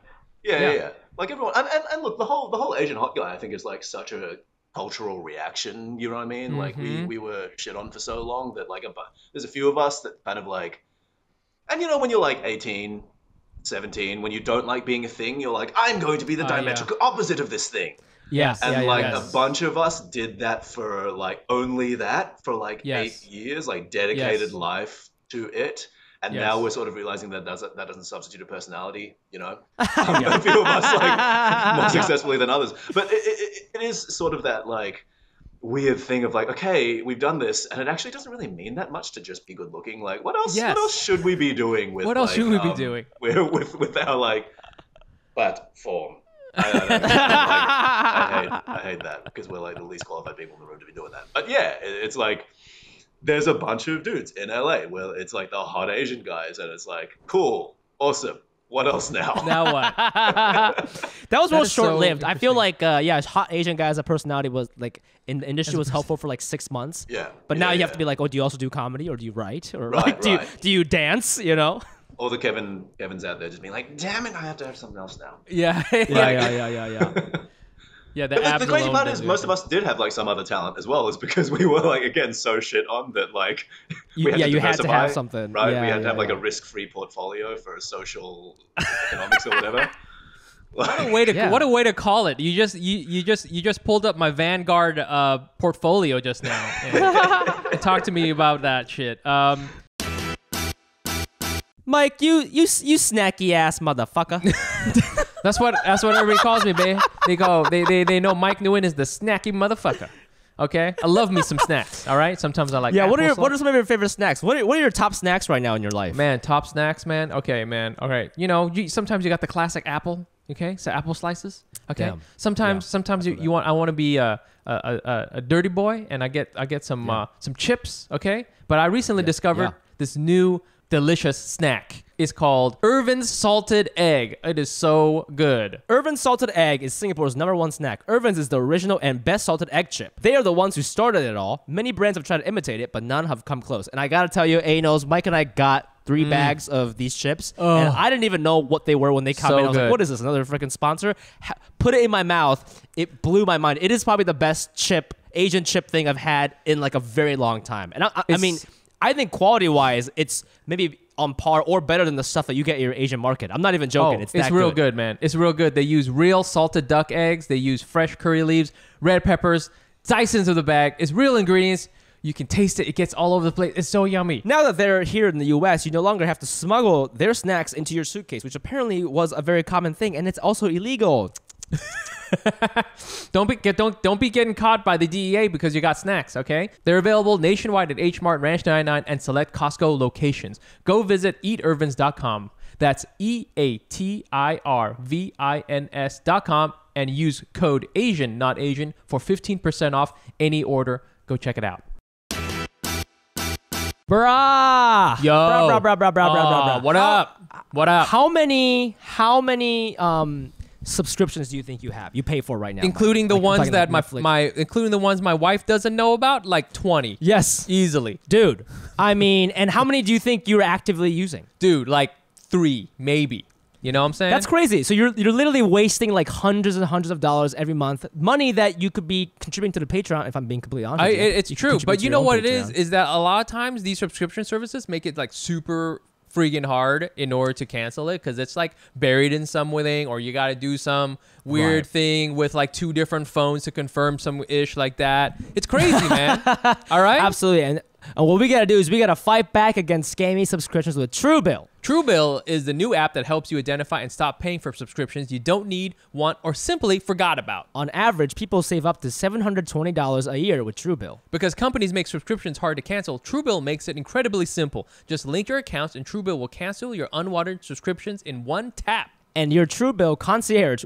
Yeah. Like everyone, and look, the whole Asian hot guy, I think, is like such a cultural reaction. You know what I mean? Like we were shit on for so long that like there's a few of us that kind of like, and you know when you're like 18, 17, when you don't like being a thing, you're like, I'm going to be the diametrical opposite of this thing. Yes. And yes. a bunch of us did that for like only that for like 8 years, like dedicated life to it. And now we're sort of realizing that doesn't substitute a personality, you know. A few of us like more successfully than others, but it is sort of that like weird thing of like, okay, we've done this, and it actually doesn't really mean that much to just be good looking. Like, what else? Yes. What else should we be doing with? What else like, should we be doing with our like platform? I hate that because we're like the least qualified people in the room to be doing that. But yeah, it's like there's a bunch of dudes in LA where it's like the hot Asian guys, and it's like cool, awesome. What else now? Now what? That was real is so short-lived. I feel interesting. like, hot Asian guy as a personality was like in the industry was helpful for like 6 months. Yeah. But now you have to be like, oh, do you also do comedy or do you write or like do you dance? You know? All the Kevin's out there just being like, damn it, I have to have something else now. Yeah. Yeah, the But abs the crazy alone part don't is do most it. of us did have like some other talent as well, is because we were like again so shit on that like we had to you had to diversify, have something, right? Yeah, we had to have like yeah. a risk-free portfolio for social economics or whatever. What a way to call it. You just pulled up my Vanguard portfolio just now and talk to me about that shit. Mike, you snacky ass motherfucker. That's what everybody calls me, babe. They know Mike Nguyen is the snacky motherfucker. Okay, I love me some snacks. All right, sometimes I like. Yeah, what are applesauce. some of your favorite snacks? What are your top snacks right now in your life? Man, top snacks, man. Okay, man. All right, you know, sometimes you got the classic apple. Okay, so apple slices. Okay, Damn. sometimes I want to be a dirty boy, and I get some chips. Okay, but I recently discovered this new delicious snack. It's called Irvine's Salted Egg. It is so good. Irvine's Salted Egg is Singapore's #1 snack. Irvine's is the original and best salted egg chip. They are the ones who started it all. Many brands have tried to imitate it, but none have come close. And I gotta tell you, A-Nos, Mike and I got 3 bags of these chips, and I didn't even know what they were when they came in. I was like, what is this, another freaking sponsor? Put it in my mouth. It blew my mind. It is probably the best Asian chip thing I've had in like a very long time. And I mean, I think quality-wise, it's maybe on par or better than the stuff that you get in your Asian market. I'm not even joking. It's real good, man. It's real good. They use real salted duck eggs. They use fresh curry leaves, red peppers, dozens of the bag. It's real ingredients. You can taste it. It gets all over the place. It's so yummy. Now that they're here in the U.S., you no longer have to smuggle their snacks into your suitcase, which apparently was a very common thing, and it's also illegal. Don't be getting caught by the DEA because you got snacks, okay? They're available nationwide at H Mart, Ranch 99, and select Costco locations. Go visit eatirvins.com. That's EATIRVINS.com and use code ASIAN, not Asian, for 15% off any order. Go check it out. Brah! Yo. Brah. What up? What up? How many subscriptions do you think you have? You pay for right now, Including the ones that Netflix. including the ones my wife doesn't know about, like 20. Yes, Easily. dude. I mean, and how many do you think you're actively using? Dude, like 3, maybe. You know what I'm saying? That's crazy. So you're literally wasting like hundreds and hundreds of dollars every month, money that you could be contributing to the Patreon. If I'm being completely honest, with you. It's You could true. contribute But to you your know own what it Patreon. is that a lot of times these subscription services make it like super freaking hard in order to cancel it because it's like buried in something, or you got to do some weird thing with like 2 different phones to confirm some ish like that. It's crazy, man. All right? Absolutely. And what we got to do is we got to fight back against scammy subscriptions with Truebill. Truebill is the new app that helps you identify and stop paying for subscriptions you don't need, want, or simply forgot about. On average, people save up to $720 a year with Truebill. Because companies make subscriptions hard to cancel, Truebill makes it incredibly simple. Just link your accounts and Truebill will cancel your unwanted subscriptions in one tap. And your Truebill concierge,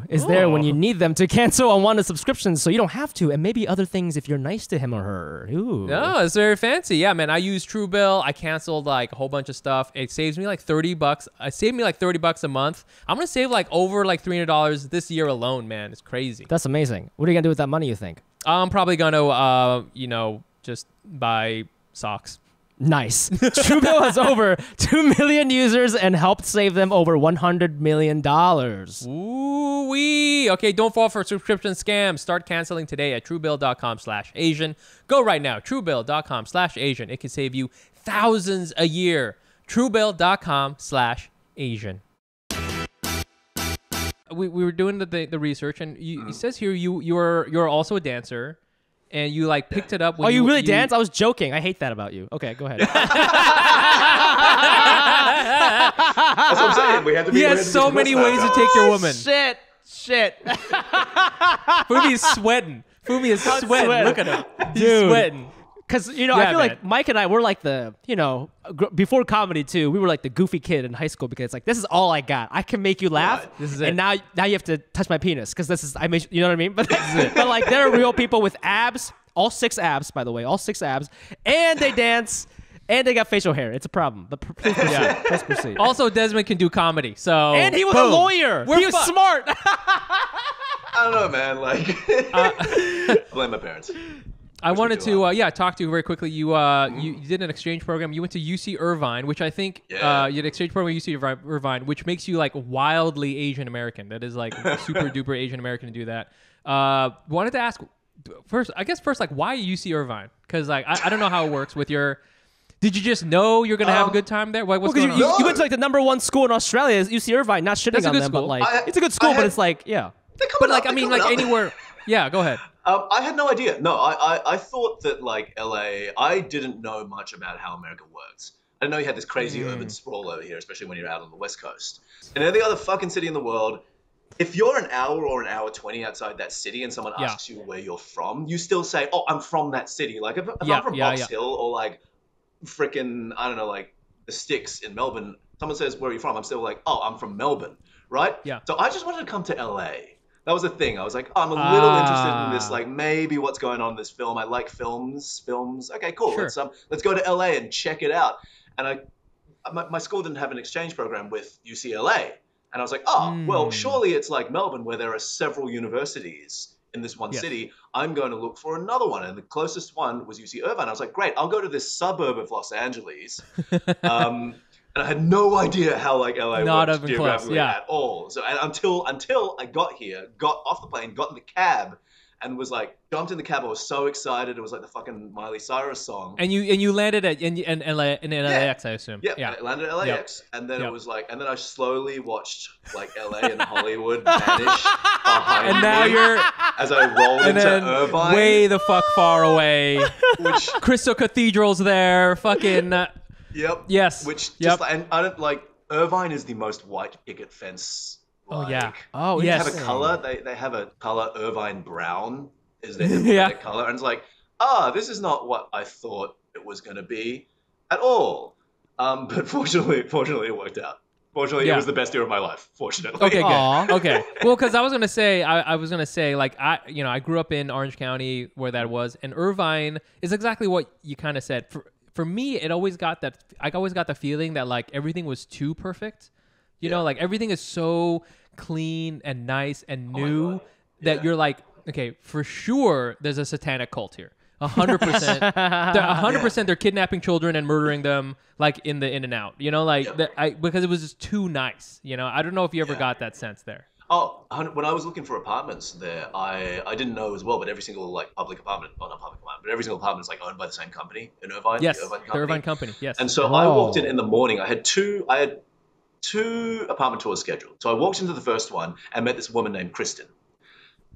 is there when you need them to cancel unwanted subscriptions so you don't have to, and maybe other things if you're nice to him or her. Ooh. Oh, it's very fancy. Yeah, man, I use Truebill. I canceled like a whole bunch of stuff. It saves me like $30. It saved me like $30 a month. I'm going to save like over like $300 this year alone, man. It's crazy. That's amazing. What are you going to do with that money, you think? I'm probably going to, just buy socks. Nice. Truebill has over 2 million users and helped save them over $100 million. Ooh-wee. Okay, don't fall for subscription scams. Start canceling today at Truebill.com/Asian. Go right now, Truebill.com/Asian. It can save you thousands a year. Truebill.com/Asian. We were doing the research, and it says here you're also a dancer. And you like picked it up. When you really dance? I was joking. I hate that about you. Okay, go ahead. That's what I'm saying. We had to be. He has so many ways to take your woman. Shit. Fumi is sweating. Look at him. He's Dude. sweating. Because, I feel like Mike and I, we're like the, before comedy too, we were like the goofy kid in high school because it's like, this is all I got. I can make you laugh. Right. This is it. And now you have to touch my penis because this is, you know what I mean? But this is it. But like, there are real people with abs, all 6 abs, by the way, all 6 abs, and they dance, and they got facial hair. It's a problem. But please proceed. Yeah. Let's proceed. Also, Desmond can do comedy. So And he was a lawyer. He was smart. I don't know, man. Like, I blame my parents. I wanted to talk to you very quickly. You did an exchange program. You went to UC Irvine, which I think you had an exchange program at UC Irvine, which makes you like wildly Asian American. That is like super duper Asian American to do that. Wanted to ask first, like why UC Irvine? Because like I don't know how it works with your. Did you just know you're gonna have a good time there? What's going on? You went to like the #1 school in Australia, is UC Irvine. Not shitting on them, school. but like it's a good school. But it's like But like I mean like anywhere. Yeah, go ahead. I had no idea. No, I thought that like LA, I didn't know much about how America works. I didn't know you had this crazy urban sprawl over here, especially when you're out on the West Coast. And every other fucking city in the world, if you're an hour or an hour 20 outside that city and someone asks you where you're from, you still say, oh, I'm from that city. Like if I'm from Box Hill or like freaking, I don't know, like the Sticks in Melbourne, someone says, where are you from? I'm still like, oh, I'm from Melbourne, right? Yeah. So I just wanted to come to LA. That was the thing. I was like, oh, I'm a little interested in this, like maybe what's going on in this film. I like films. Okay, cool. Sure. Let's go to LA and check it out. And my school didn't have an exchange program with UCLA. And I was like, oh, well, surely it's like Melbourne where there are several universities in this one city. I'm going to look for another one. And the closest one was UC Irvine. I was like, great, I'll go to this suburb of Los Angeles. And I had no idea how like LA worked geographically at all. So until I got here, got off the plane, got in the cab, and was like jumped in the cab. I was so excited. It was like the fucking Miley Cyrus song. And you landed in LAX, I assume. Yeah, I landed at LAX, and then it was like, and then I slowly watched like LA and Hollywood vanish behind and now me you're as I rolled into Irvine, way the fuck far away. Which Crystal Cathedral's there, fucking. Yep. Yes. Which just and I don't like Irvine is the most white picket fence. Oh yeah. Oh yes. They have a color. They have a color. Irvine brown is their color, and it's like, this is not what I thought it was going to be at all. But fortunately, it worked out. Fortunately, it was the best year of my life. Fortunately. Okay, good. Okay. Well, because I was gonna say, like I grew up in Orange County where that was, and Irvine is exactly what you kind of said. For me, I always got the feeling that like everything was too perfect. You know, like everything is so clean and nice and new that you're like, okay, for sure there's a satanic cult here. 100%. 100% they're kidnapping children and murdering them like in and out. You know, like because it was just too nice. You know, I don't know if you ever got that sense there. Oh, when I was looking for apartments there, I didn't know as well, but every single like public apartment, well, not public apartment, but every single apartment is like owned by the same company in Irvine. Yes, the Irvine the company. Irvine company. Yes. And so I walked in the morning. I had two apartment tours scheduled. So I walked into the first one and met this woman named Kristen.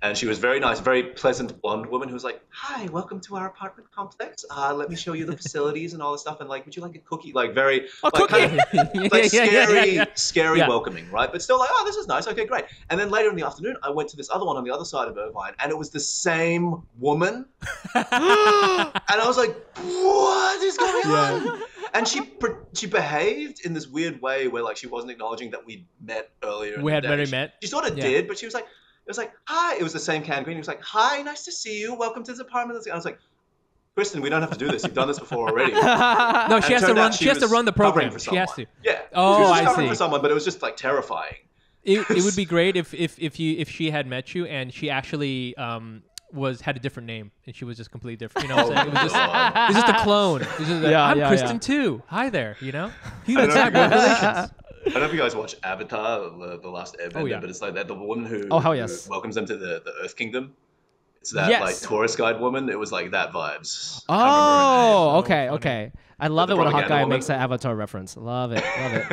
And she was very nice, very pleasant blonde woman who was like, "Hi, welcome to our apartment complex. Let me show you the facilities and all this stuff. And like, would you like a cookie?" Like very, cookie. Scary, welcoming, right? But still like, "Oh, this is nice. Okay, great." And then later in the afternoon, I went to this other one on the other side of Irvine, and it was the same woman. And I was like, "What is going on?" And she behaved in this weird way where like she wasn't acknowledging that we'd met earlier. We had already met. She sort of did, but she was like. It was like, "Hi." It was the same can green. He was like, "Hi, nice to see you. Welcome to this apartment." I was like, "Kristen, we don't have to do this. You've done this before already." No, she has to run. She has to run the program. She has to. Yeah. Oh, she was I covering see. for someone, but it was just like terrifying. It would be great if she had met you and she actually had a different name and she was just completely different. You know what I'm saying? It was just a clone. It was just like, I'm Kristen too. Hi there. You know. Congratulations. I don't know if you guys watch Avatar, the last Airbender, but it's like that the woman who welcomes them to the Earth Kingdom. It's that like tourist guide woman. It was like that vibes. Oh, okay. I love it when a hot guy makes an Avatar reference. Love it.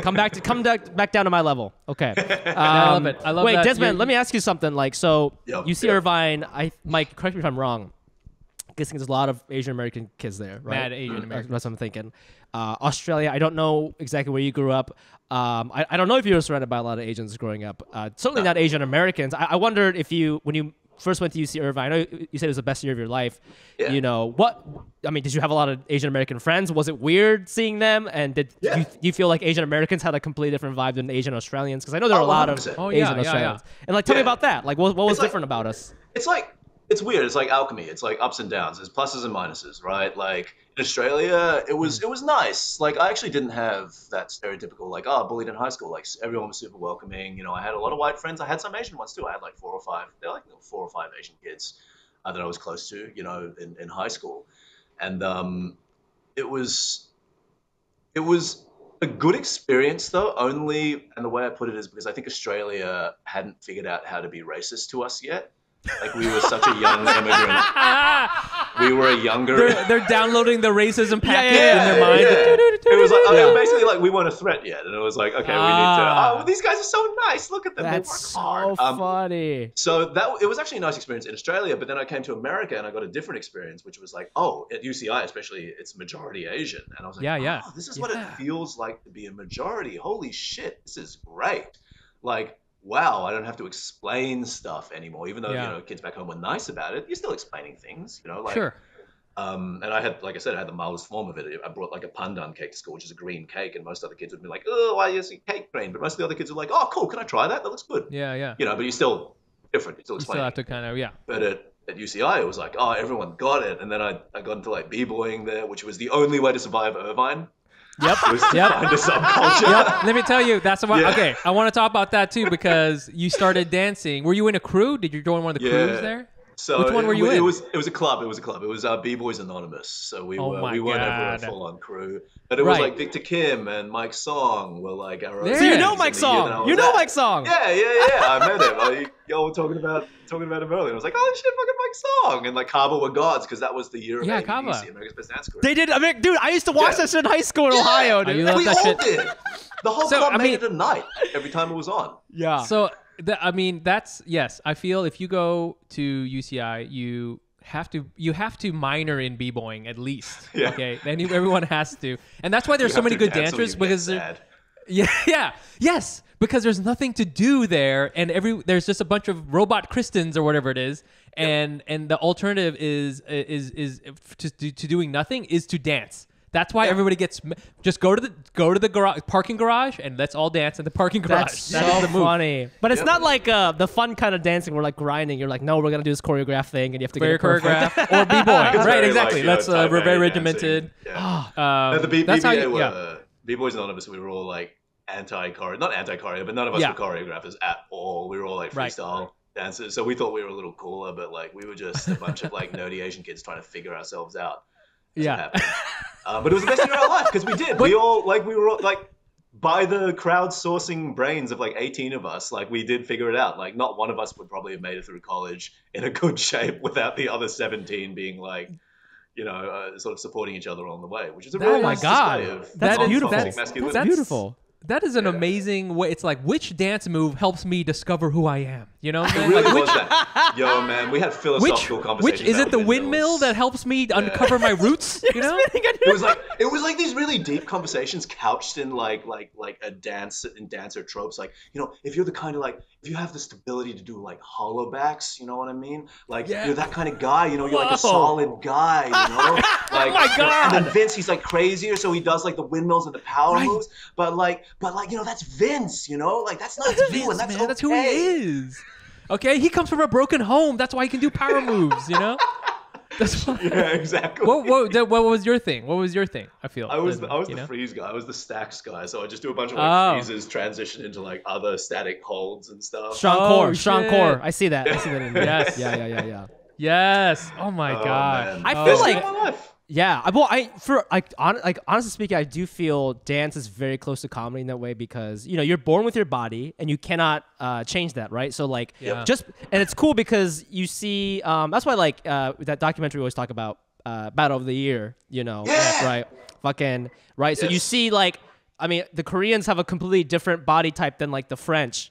Come back down to my level. Okay. I love it. I love wait, that. Desmond, let me ask you something. Like, so UC Irvine, Mike, correct me if I'm wrong. I'm guessing there's a lot of Asian American kids there, right? Mad Asian Americans. That's what I'm thinking. Australia, I don't know exactly where you grew up. I don't know if you were surrounded by a lot of Asians growing up. Certainly not Asian Americans. I wondered if when you first went to UC Irvine, I know you said it was the best year of your life. Yeah. You know, did you have a lot of Asian American friends? Was it weird seeing them? And did you feel like Asian Americans had a completely different vibe than Asian Australians? Because I know there are a lot of Asian Australians. And like, tell me about that. Like, what was different about us? It's weird. It's like alchemy. It's like ups and downs. There's pluses and minuses, right? Like in Australia, it was nice. Like I actually didn't have that stereotypical like bullied in high school. Like everyone was super welcoming. You know, I had a lot of white friends. I had some Asian ones too. I had like 4 or 5. They're like 4 or 5 Asian kids that I was close to. You know, in high school, and it was a good experience though. Only, and the way I put it is because I think Australia hadn't figured out how to be racist to us yet. Like we were such a young immigrant. We were a younger. They're downloading the racism package in their mind. It was like basically like we weren't a threat yet, and it was like, okay, we need to. Oh, these guys are so nice. Look at them. That's so funny. So it was actually a nice experience in Australia, but then I came to America and I got a different experience, which was like, at UCI especially, it's majority Asian, and I was like, this is what it feels like to be a majority. Holy shit, this is great. Like. Wow, I don't have to explain stuff anymore. Even though you know kids back home were nice about it, you're still explaining things. You know, like sure. And I had, like I said, I had the mildest form of it. I brought like a pandan cake to school, which is a green cake, and most other kids would be like, "Oh, why is cake green?" But most of the other kids were like, "Oh, cool, can I try that? That looks good." Yeah. You know, but you're still different. You're still explaining. You still have to kind of But at UCI, it was like, oh, everyone got it, and then I got into like b-boying there, which was the only way to survive Irvine. Yep. Find a subculture. Yep. Let me tell you, that's why. Okay, I want to talk about that too because you started dancing. Were you in a crew? Did you join one of the crews there? So which one were you in? It was a club. It was B-Boys Anonymous. So we weren't ever a full-on crew. But it was like Victor Kim and Mike Song were like our. So you know Mike Song. You know Mike Song. Yeah. I met him. Y'all were talking about him earlier. I was like, oh shit, fucking Mike Song. And like Kaba were gods because that was the year of ABC, America's Best Dance Crew. They did. I mean, dude, I used to watch that shit in high school in Ohio. Dude. We all did. The whole club made it a night every time it was on. Yeah. So. Yes. I feel if you go to UCI, you have to minor in b-boying at least. Yeah. Okay, then everyone has to, and that's why there's so many good dancers because because there's nothing to do there, and there's just a bunch of robot Kristens or whatever it is, and the alternative is to doing nothing is to dance. That's why everybody gets just go to the parking garage and let's all dance in the parking garage. That's so funny. But it's not like the fun kind of dancing. We're like grinding. You're like, no, we're gonna do this choreograph thing, and you have to get choreograph or b-boy. Right, exactly. Let's we're very regimented. The B-Boys Anonymous, we were all like not anti-choreo, but none of us were choreographers at all. We were all like freestyle dancers, so we thought we were a little cooler, but like we were just a bunch of like nerdy Asian kids trying to figure ourselves out. But it was the best year of our life because we did. We were all like by the crowdsourcing brains of like 18 of us, like we did figure it out. Like not one of us would probably have made it through college in a good shape without the other 17 being like, sort of supporting each other along the way, which is a really nice display of that's beautiful. masculinity. That's beautiful. That is an amazing way. It's like, which dance move helps me discover who I am? You know what I It mean? really Like, was that. Yo, man, we had philosophical conversations. which is it about the windmills. windmill that helps me uncover my roots? You know? It was like these really deep conversations couched in like a dancer tropes. Like, if you're the kind of like, if you have the stability to do like hollowbacks, you know what I mean? Like you're that kind of guy, you're like a solid guy, Like, oh my God. And then Vince, he's like crazier, so he does like the windmills and the power moves. But that's Vince, like that's not you, and that's man, that's who he is. Okay, he comes from a broken home. That's why he can do power moves. That's why. Yeah, exactly. What was your thing? What was your thing? I feel I was Desmond, the freeze guy. I was the stacks guy. So I just do a bunch of like freezes, transition into like other static holds and stuff. Strong core. I see that. In there. Yes. Yeah. Yes. Oh my God. Man. I feel This is like my life. yeah. Well, honestly speaking, I do feel dance is very close to comedy in that way because you're born with your body and you cannot change that, right? So like and it's cool because you see that's why like that documentary we always talk about Battle of the Year, right? Fucking right. So you see like the Koreans have a completely different body type than like the French.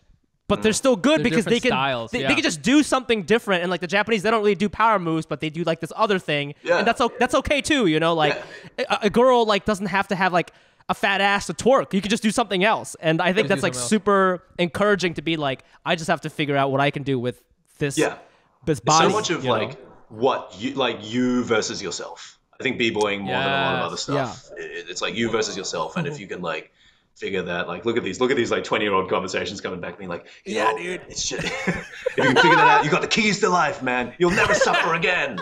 But they're still good because they can they can just do something different. And like the Japanese, they don't really do power moves, but they do like this other thing, and that's okay too. Like a girl like doesn't have to have like a fat ass to twerk. You can just do something else. And I think that's like super encouraging to be like, I just have to figure out what I can do with this this body. So much of like what you versus yourself. I think b-boying more than a lot of other stuff. It's like you versus yourself, and if you can like figure that, like look at these like 20-year-old conversations coming back to me like, dude, it's shit. If you can figure that out, you got the keys to life, man. You'll never suffer again.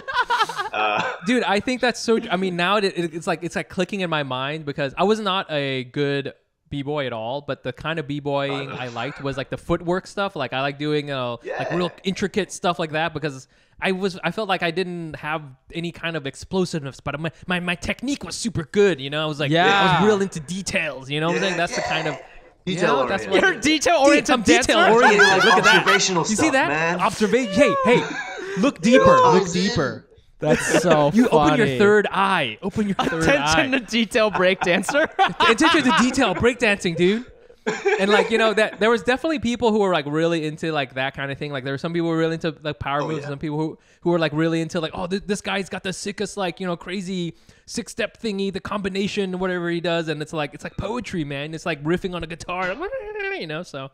Dude, I think that's so. Now it's like clicking in my mind because I was not a good b-boy at all, but the kind of b-boying I liked was like the footwork stuff. Like I like doing like real intricate stuff like that because I felt like I didn't have any kind of explosiveness, but my technique was super good. I was like, I was real into details. You know what I'm saying? That's the kind of detail-oriented. You're detail-oriented. I'm detail-oriented. Like Look at that. observational You stuff, see that? man. Observation. Hey, look deeper. Look deeper. That's so You funny. open your third eye. Open your third Attention eye. to detail breakdancer. Attention to detail breakdancing, dude. And like that there was definitely people who were like really into like that kind of thing. Like there were some people who were really into like power moves, some people who were like really into like, this guy's got the sickest like crazy 6-step thingy, the combination, whatever he does, and it's like poetry, man. It's like riffing on a guitar, So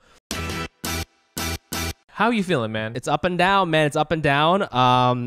how you feeling, man? It's up and down, man. It's up and down.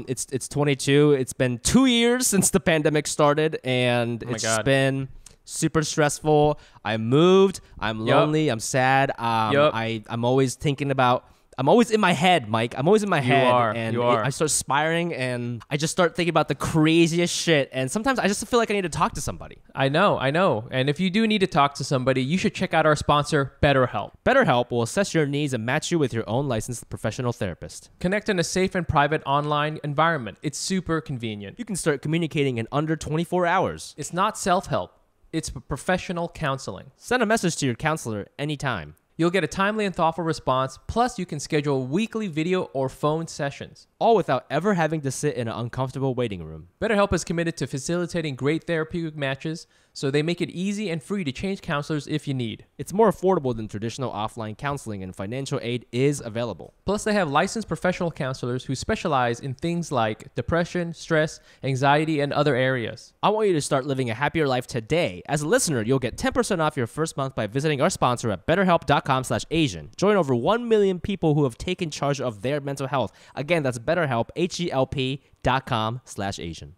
It's 22. It's been 2 years since the pandemic started, and it's just been super stressful. I moved. I'm lonely. I'm sad. I'm always thinking about. I'm always in my head, Mike. I'm always in my head. You are. I start spiraling, and I just start thinking about the craziest shit. And sometimes I just feel like I need to talk to somebody. I know. And if you do need to talk to somebody, you should check out our sponsor, BetterHelp. BetterHelp will assess your needs and match you with your own licensed professional therapist. Connect in a safe and private online environment. It's super convenient. You can start communicating in under 24 hours. It's not self-help. It's professional counseling. Send a message to your counselor anytime. You'll get a timely and thoughtful response, plus you can schedule weekly video or phone sessions. All without ever having to sit in an uncomfortable waiting room. BetterHelp is committed to facilitating great therapeutic matches, so they make it easy and free to change counselors if you need. It's more affordable than traditional offline counseling, and financial aid is available. Plus, they have licensed professional counselors who specialize in things like depression, stress, anxiety, and other areas. I want you to start living a happier life today. As a listener, you'll get 10% off your first month by visiting our sponsor at betterhelp.com/Asian. Join over 1 million people who have taken charge of their mental health. Again, that's BetterHelp, HELP.com/Asian.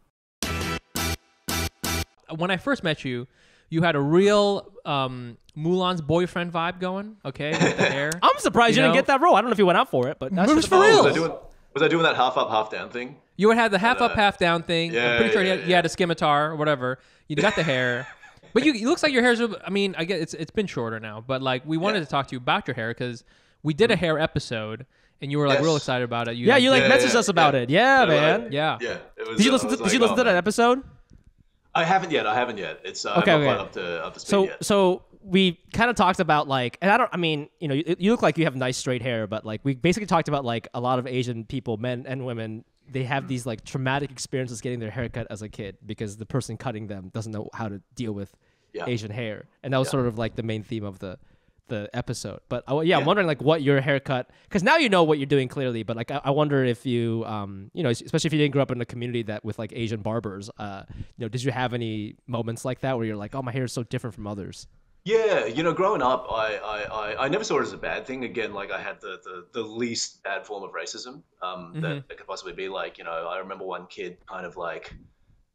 When I first met you, you had a real Mulan's boyfriend vibe going, okay, with the hair. I'm surprised you didn't get that role. I don't know if you went out for it, but that's was for real. Was I doing that half up, half down thing? You had the half up, half down thing. I'm pretty sure you had a scimitar or whatever. You got the hair. But it looks like your hair's, I guess it's been shorter now, but like we wanted to talk to you about your hair because we did a hair episode and you were like real excited about it. You messaged us about it. Yeah, man. Yeah. It was, did you listen to that episode? I haven't yet. It's okay. Not quite up to speed yet. So we kind of talked about like, and I mean, you look like you have nice straight hair, but like we basically talked about like a lot of Asian people, men and women, they have these like traumatic experiences getting their hair cut as a kid because the person cutting them doesn't know how to deal with Asian hair. And that was sort of like the main theme of the episode. But I'm wondering like what your haircut, because now you know what you're doing clearly, but like I wonder if you especially if you didn't grow up in a community that with like Asian barbers, did you have any moments like that where you're like, oh, my hair is so different from others? Yeah, growing up, I never saw it as a bad thing. Again, like I had the least bad form of racism that could possibly be. Like, I remember one kid kind of like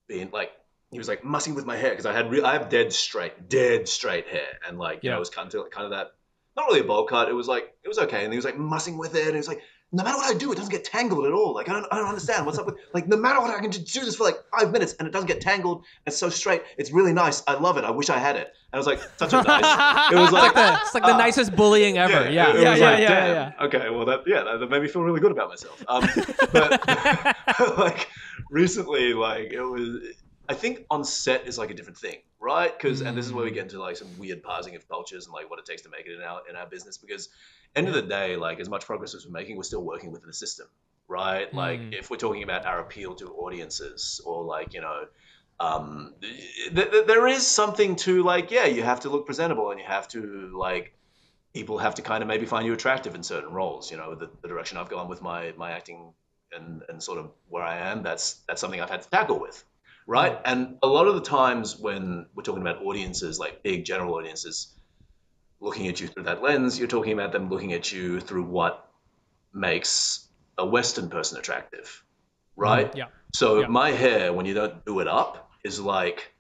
being like, he was like messing with my hair because I have dead straight hair, and like it was kind of that, not really a bowl cut. It was okay, and he was like messing with it, and he was like, no matter what I do, it doesn't get tangled at all. Like I don't understand what's up with, like, no matter what, I can just do this for like 5 minutes and it doesn't get tangled. It's so straight. It's really nice. I love it. I wish I had it. And I was like, such a nice. It was like it's like the nicest bullying ever. Yeah. Okay, well that made me feel really good about myself. But like recently, like it was. I think on set is like a different thing, right? Because and this is where we get into like some weird parsing of cultures and like what it takes to make it in our business. Because end of the day, like as much progress as we're making, we're still working within a system, right? Like if we're talking about our appeal to audiences, or like there is something to like, you have to look presentable, and you have to like, people have to kind of maybe find you attractive in certain roles. The direction I've gone with my acting and sort of where I am, that's something I've had to tackle with. Right. And a lot of the times when we're talking about audiences, like big general audiences, looking at you through that lens, you're talking about them looking at you through what makes a Western person attractive. Right. So my hair, when you don't do it up, is like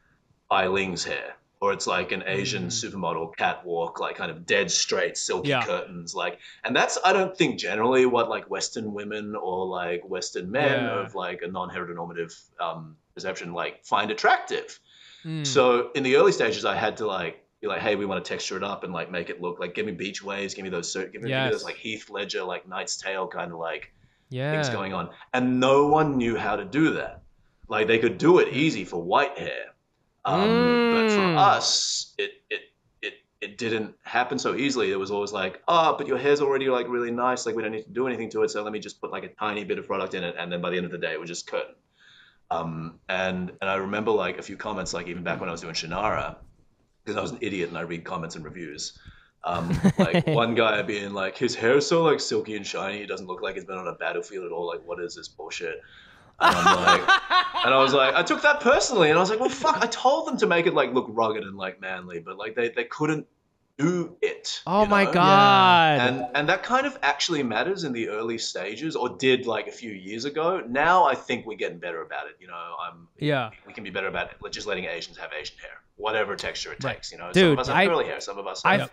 Eiling's hair, or it's like an Asian supermodel catwalk, like kind of dead straight, silky curtains. Like, and that's, I don't think generally what like Western women or like Western men of like a non-heteronormative perception like find attractive. So in the early stages, I had to like be like, hey, we want to texture it up and like make it look like, give me beach waves, give me those like Heath Ledger, like Knight's Tale kind of like things going on. And no one knew how to do that. Like they could do it easy for white hair. But for us, it didn't happen so easily. It was always like, but your hair's already like really nice. Like we don't need to do anything to it. So let me just put like a tiny bit of product in it. And then by the end of the day, it was just curtain. And I remember like a few comments, like even back when I was doing Shannara, because I was an idiot and I read comments and reviews. Like one guy being like, his hair is so like silky and shiny, it doesn't look like it's been on a battlefield at all. Like, what is this bullshit? And I'm like, and I was like, I took that personally, and I was like, well, fuck, I told them to make it like look rugged and like manly, but like they couldn't do it. Oh my God. And that kind of actually matters in the early stages, or did like a few years ago. Now I think we're getting better about it. We can be better about it, just letting Asians have Asian hair, whatever texture it takes. Dude, some of us have curly hair, some of us have.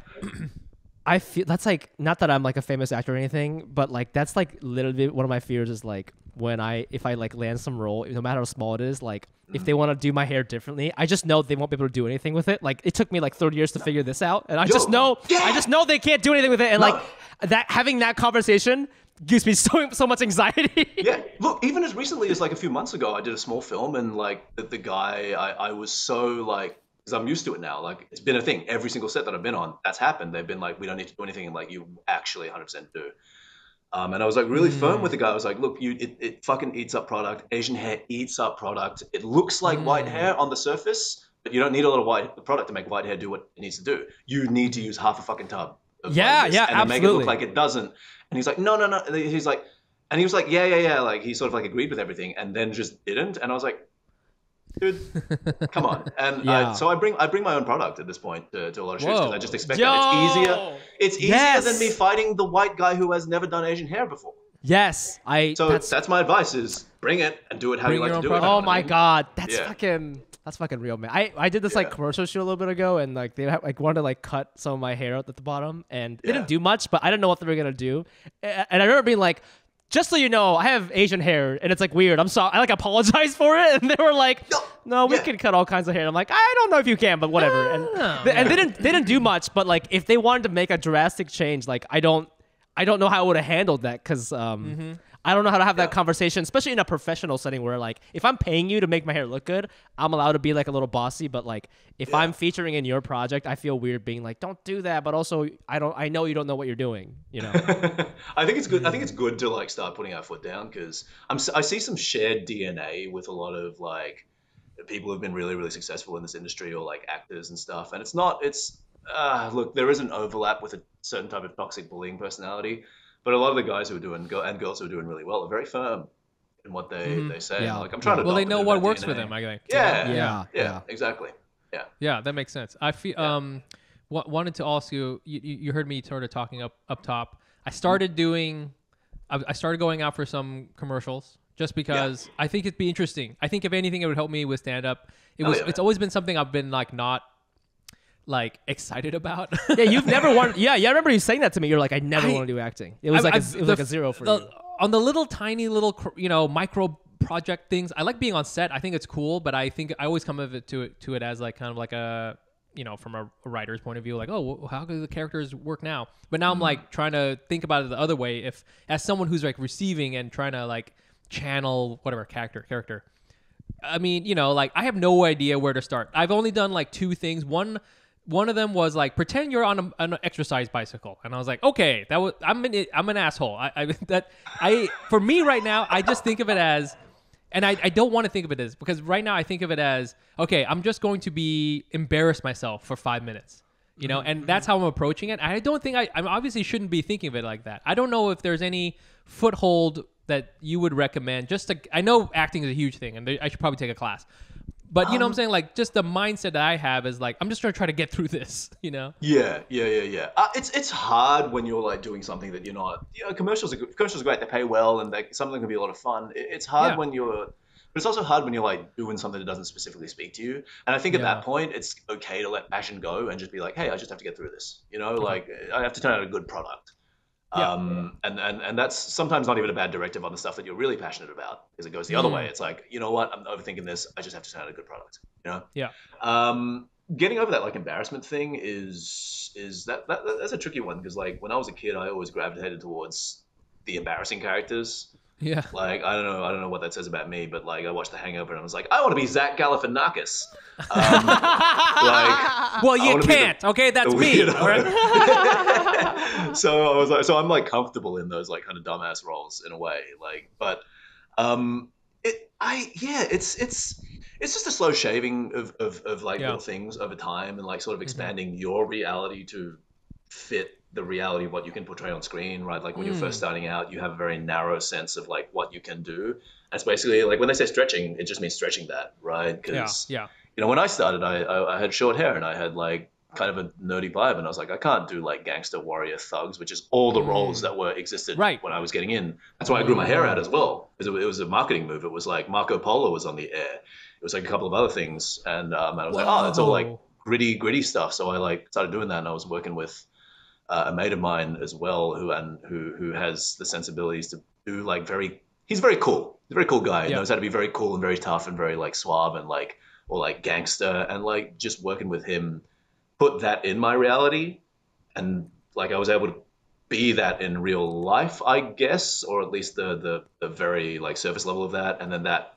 I feel that's like, not that I'm like a famous actor or anything, but like that's like literally one of my fears is like if I like land some role, no matter how small it is, like if they want to do my hair differently, I just know they won't be able to do anything with it. Like it took me like 30 years to figure this out, and I just know they can't do anything with it. And like that, having that conversation gives me so much anxiety. Look, even as recently as like a few months ago, I did a small film, and like the guy, I was so like, because I'm used to it now. Like it's been a thing. Every single set that I've been on, that's happened. They've been like, we don't need to do anything, and like you actually 100% do. And I was like really firm with the guy. I was like, look, it fucking eats up product. Asian hair eats up product. It looks like white hair on the surface, but you don't need a lot of white product to make white hair do what it needs to do. You need to use half a fucking tub. And absolutely. make it look like it doesn't. And he's like, no. He's like, and he was like, yeah. Like he sort of like agreed with everything, and then just didn't. And I was like, dude, come on. And so I bring my own product at this point to a lot of shoots, because I just expect that it's easier. It's easier than me fighting the white guy who has never done Asian hair before. Yes, that's my advice: is bring it and do it how you like to do it. Oh my God, that's fucking real, man. I did this like commercial shoot a little bit ago, and like they like wanted to like cut some of my hair out at the bottom, and they didn't do much, but I didn't know what they were gonna do, and I remember being like, just so you know, I have Asian hair, and it's like weird. I'm sorry. I like apologize for it, and they were like, "No, we can cut all kinds of hair." And I'm like, I don't know if you can, but whatever. And they didn't do much. But like, if they wanted to make a drastic change, like I don't know how I would have handled that, because I don't know how to have that conversation, especially in a professional setting where like if I'm paying you to make my hair look good, I'm allowed to be like a little bossy. But like if I'm featuring in your project, I feel weird being like, don't do that. But also I know you don't know what you're doing. You know. I think it's good. I think it's good to like start putting our foot down because I see some shared DNA with a lot of like people who've been really, really successful in this industry or like actors and stuff. And look, there is an overlap with a certain type of toxic bullying personality, but a lot of the guys who are doing and girls who are doing really well are very firm in what they say. Yeah. Like I'm trying to. Well, they know what works DNA. for them, I think. Yeah, exactly. Yeah, that makes sense. I feel wanted to ask you. You heard me sort of talking up top. I started going out for some commercials just because I think it'd be interesting. I think if anything, it would help me with stand up. It's always been something I've been like not like excited about. Yeah, you've never wanted. Yeah, I remember you saying that to me. You're like, I never want to do acting. It was like a zero for you. On the little tiny little micro project things, I like being on set. I think it's cool, but I think I always come of it to it as like kind of like a from a writer's point of view, like, oh, how do the characters work now? But now I'm like trying to think about it the other way. If as someone who's like receiving and trying to like channel whatever character. I mean, like I have no idea where to start. I've only done like 2 things. One of them was like pretend you're on an exercise bicycle, and I was like, okay, I'm an asshole. For me right now, I just think of it as, and I don't want to think of it as, because right now I think of it as, okay, I'm just going to embarrass myself for 5 minutes, and that's how I'm approaching it. I don't think I obviously shouldn't be thinking of it like that. I don't know if there's any foothold that you would recommend. I know acting is a huge thing, and I should probably take a class. But you know what I'm saying? Like, just the mindset that I have is like, I'm just going to try to get through this, Yeah. It's hard when you're like doing something that you're not, commercials are great. They pay well and some of them can be a lot of fun. It's hard but it's also hard when you're like doing something that doesn't specifically speak to you. And I think at that point, it's okay to let passion go and just be like, hey, I just have to get through this. Like I have to turn out a good product. And that's sometimes not even a bad directive on the stuff that you're really passionate about, because it goes the other way. It's like, you know what, I'm overthinking this. I just have to turn out a good product. Getting over that like embarrassment thing that's a tricky one, because like when I was a kid, I always gravitated towards the embarrassing characters. Yeah. Like I don't know what that says about me, but like I watched The Hangover and I was like, I want to be Zach Galifianakis. Well, you can't. Okay, that's me. So I was like, I'm like comfortable in those like kind of dumbass roles in a way. Like, but it's just a slow shaving of like little things over time, and like sort of expanding your reality to fit the reality of what you can portray on screen, right? Like when you're first starting out, you have a very narrow sense of like what you can do. And it's basically like when they say stretching, it just means stretching that, right? Because when I started, I had short hair and I had like kind of a nerdy vibe, and I was like, I can't do like gangster warrior thugs, which is all the roles that existed when I was getting in. That's why I grew my hair out as well, because it was a marketing move. It was like Marco Polo was on the air. It was like a couple of other things, and I was like, oh, it's all like gritty stuff. So I like started doing that, and I was working with a mate of mine as well, who has the sensibilities to do like he's very cool. He's a very cool guy. He knows how to be very cool and very tough and very like suave and like, or like gangster, and like just working with him put that in my reality, and like I was able to be that in real life, I guess, or at least the very like surface level of that, and then that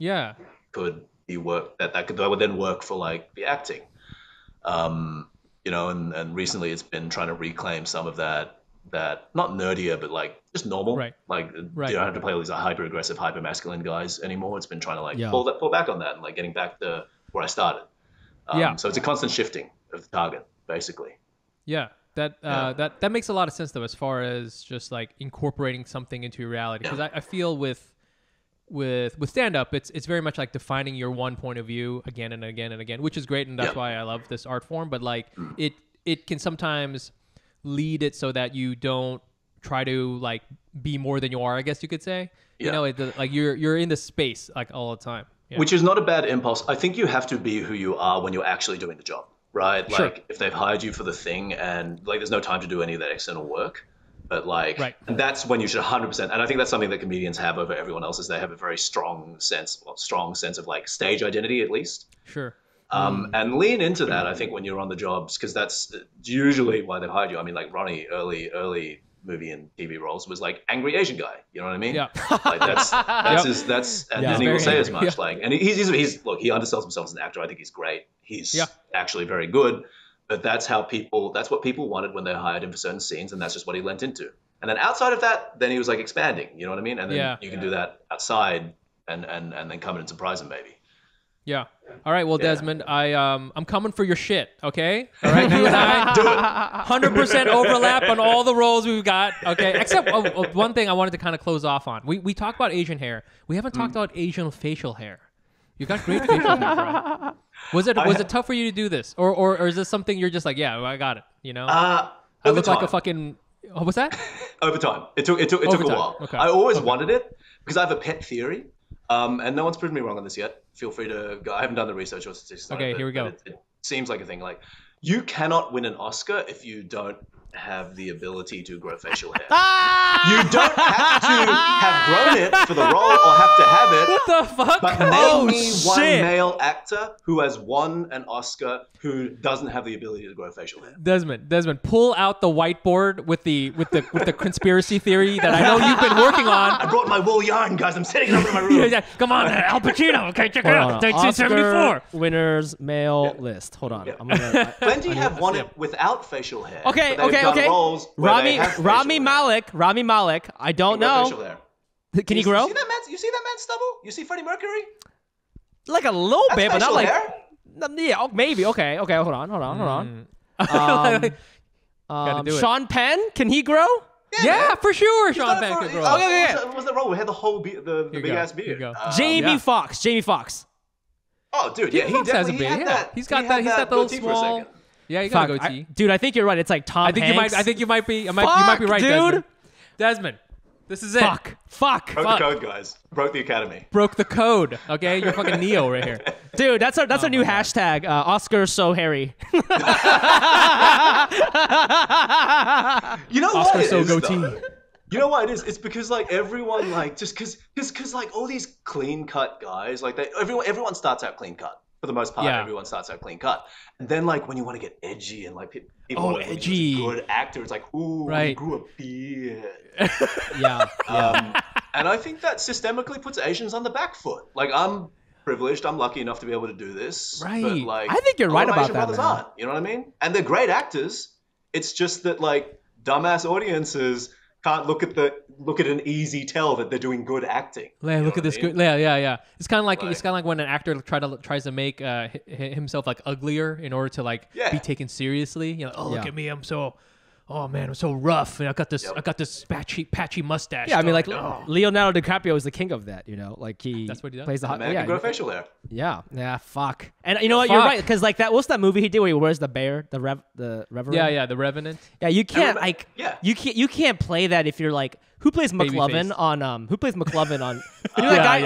could be that would then work for like the acting. And recently it's been trying to reclaim some of that not nerdier, but like just normal. Right. Like you don't have to play all these hyper aggressive, hyper masculine guys anymore. It's been trying to like pull back on that and like getting back to where I started. So it's a constant shifting of the target, basically. Yeah. That makes a lot of sense though, as far as just like incorporating something into your reality. Because I feel with stand up, it's very much like defining your one point of view again and again and again, which is great, and that's why I love this art form. But like it can sometimes lead it so that you don't try to like be more than you are, I guess you could say. Like you're in the space like all the time. Which is not a bad impulse. I think you have to be who you are when you're actually doing the job, right? Like if they've hired you for the thing and like there's no time to do any of that external work. But like, and that's when you should 100%. And I think that's something that comedians have over everyone else, is they have a very strong sense of like stage identity, at least. Sure. And lean into that, I think, when you're on the jobs, because that's usually why they've hired you. I mean, like Ronnie, early movie and TV roles was like angry Asian guy. You know what I mean? Yeah. Like and he will say as much. Yeah. Like, and he's look, he undersells himself as an actor. I think he's great. He's actually very good. But that's what people wanted when they hired him for certain scenes, and that's just what he lent into. And then outside of that, then he was like expanding. You know what I mean? And then you can do that outside, and then come in and surprise him, maybe. Yeah. All right. Well, Desmond, I'm coming for your shit. Okay. All right. You and I do it. 100% overlap on all the roles we've got. Okay. Except one thing I wanted to kind of close off on. We talked about Asian hair. We haven't talked about Asian facial hair. You got great facial hair, bro. Was it tough for you to do this, or is this something you're just like, yeah, I got it. You know. I look like a fucking. Oh, what's that? Over time. It took a while. Okay. I always wanted it because I have a pet theory. And no one's proven me wrong on this yet. Feel free to go. I haven't done the research or statistics. Okay, here we go. It seems like a thing. Like, you cannot win an Oscar if you don't have the ability to grow facial hair. You don't have to have grown it for the role or have to have it. What the fuck? But name me one male actor who has won an Oscar who doesn't have the ability to grow facial hair. Desmond, pull out the whiteboard with the conspiracy theory that I know you've been working on. I brought my wool yarn, guys. I'm setting it up in my room. Come on, Al Pacino. Okay, check it out. 1974. Oscar winners male list. Hold on. Yeah. Plenty have won it without facial hair. Okay. Rami Malek. I don't know. Can he grow? You see that man's stubble? You see Freddie Mercury? Like a little bit, but not like. Hair? Yeah, maybe. Okay. Hold on. Sean Penn, can he grow? Yeah, for sure. Sean Penn can grow. Okay. What was the role? We had the whole the big ass beard. Jamie Foxx. Oh, dude, yeah, he has a beard. He's got that little small. Yeah, you got a goatee. Dude, I think you're right. It's like Tom Hanks. I think you might be. You might be right, dude. Desmond, this is it. Fuck. Broke the code, guys. Broke the academy. Broke the code. Okay, you're fucking Neo right here. Dude, that's our new hashtag. Oscar so hairy. You know Oscar why so it is, goatee. though? You know why it is? It's because like everyone like just because like all these clean cut guys like everyone starts out clean cut. For the most part, everyone starts out clean cut, and then like when you want to get edgy and like people want to be a good actor, it's like, ooh, he grew a beard. And I think that systemically puts Asians on the back foot. Like, I'm privileged, I'm lucky enough to be able to do this, right? But like, I think you're right about Asian that, brothers aren't. You know what I mean? And they're great actors. It's just that like dumbass audiences can't look at an easy tell that they're doing good acting. Look at this good. Yeah. It's kind of like when an actor tries to make himself like uglier in order to like be taken seriously. You know, look at me, I'm so rough, and I got this patchy mustache. Yeah, I mean, like Leonardo Dicaprio is the king of that. You know, like that's what he does. Plays the hot. Man can grow facial hair. Yeah. Fuck. And you know what? You're right, because like that. What's that movie he did where he wears the bear, the Reverend? Yeah, the Revenant. Yeah, you can't you can't play that if you're like who plays McLovin on you know that guy?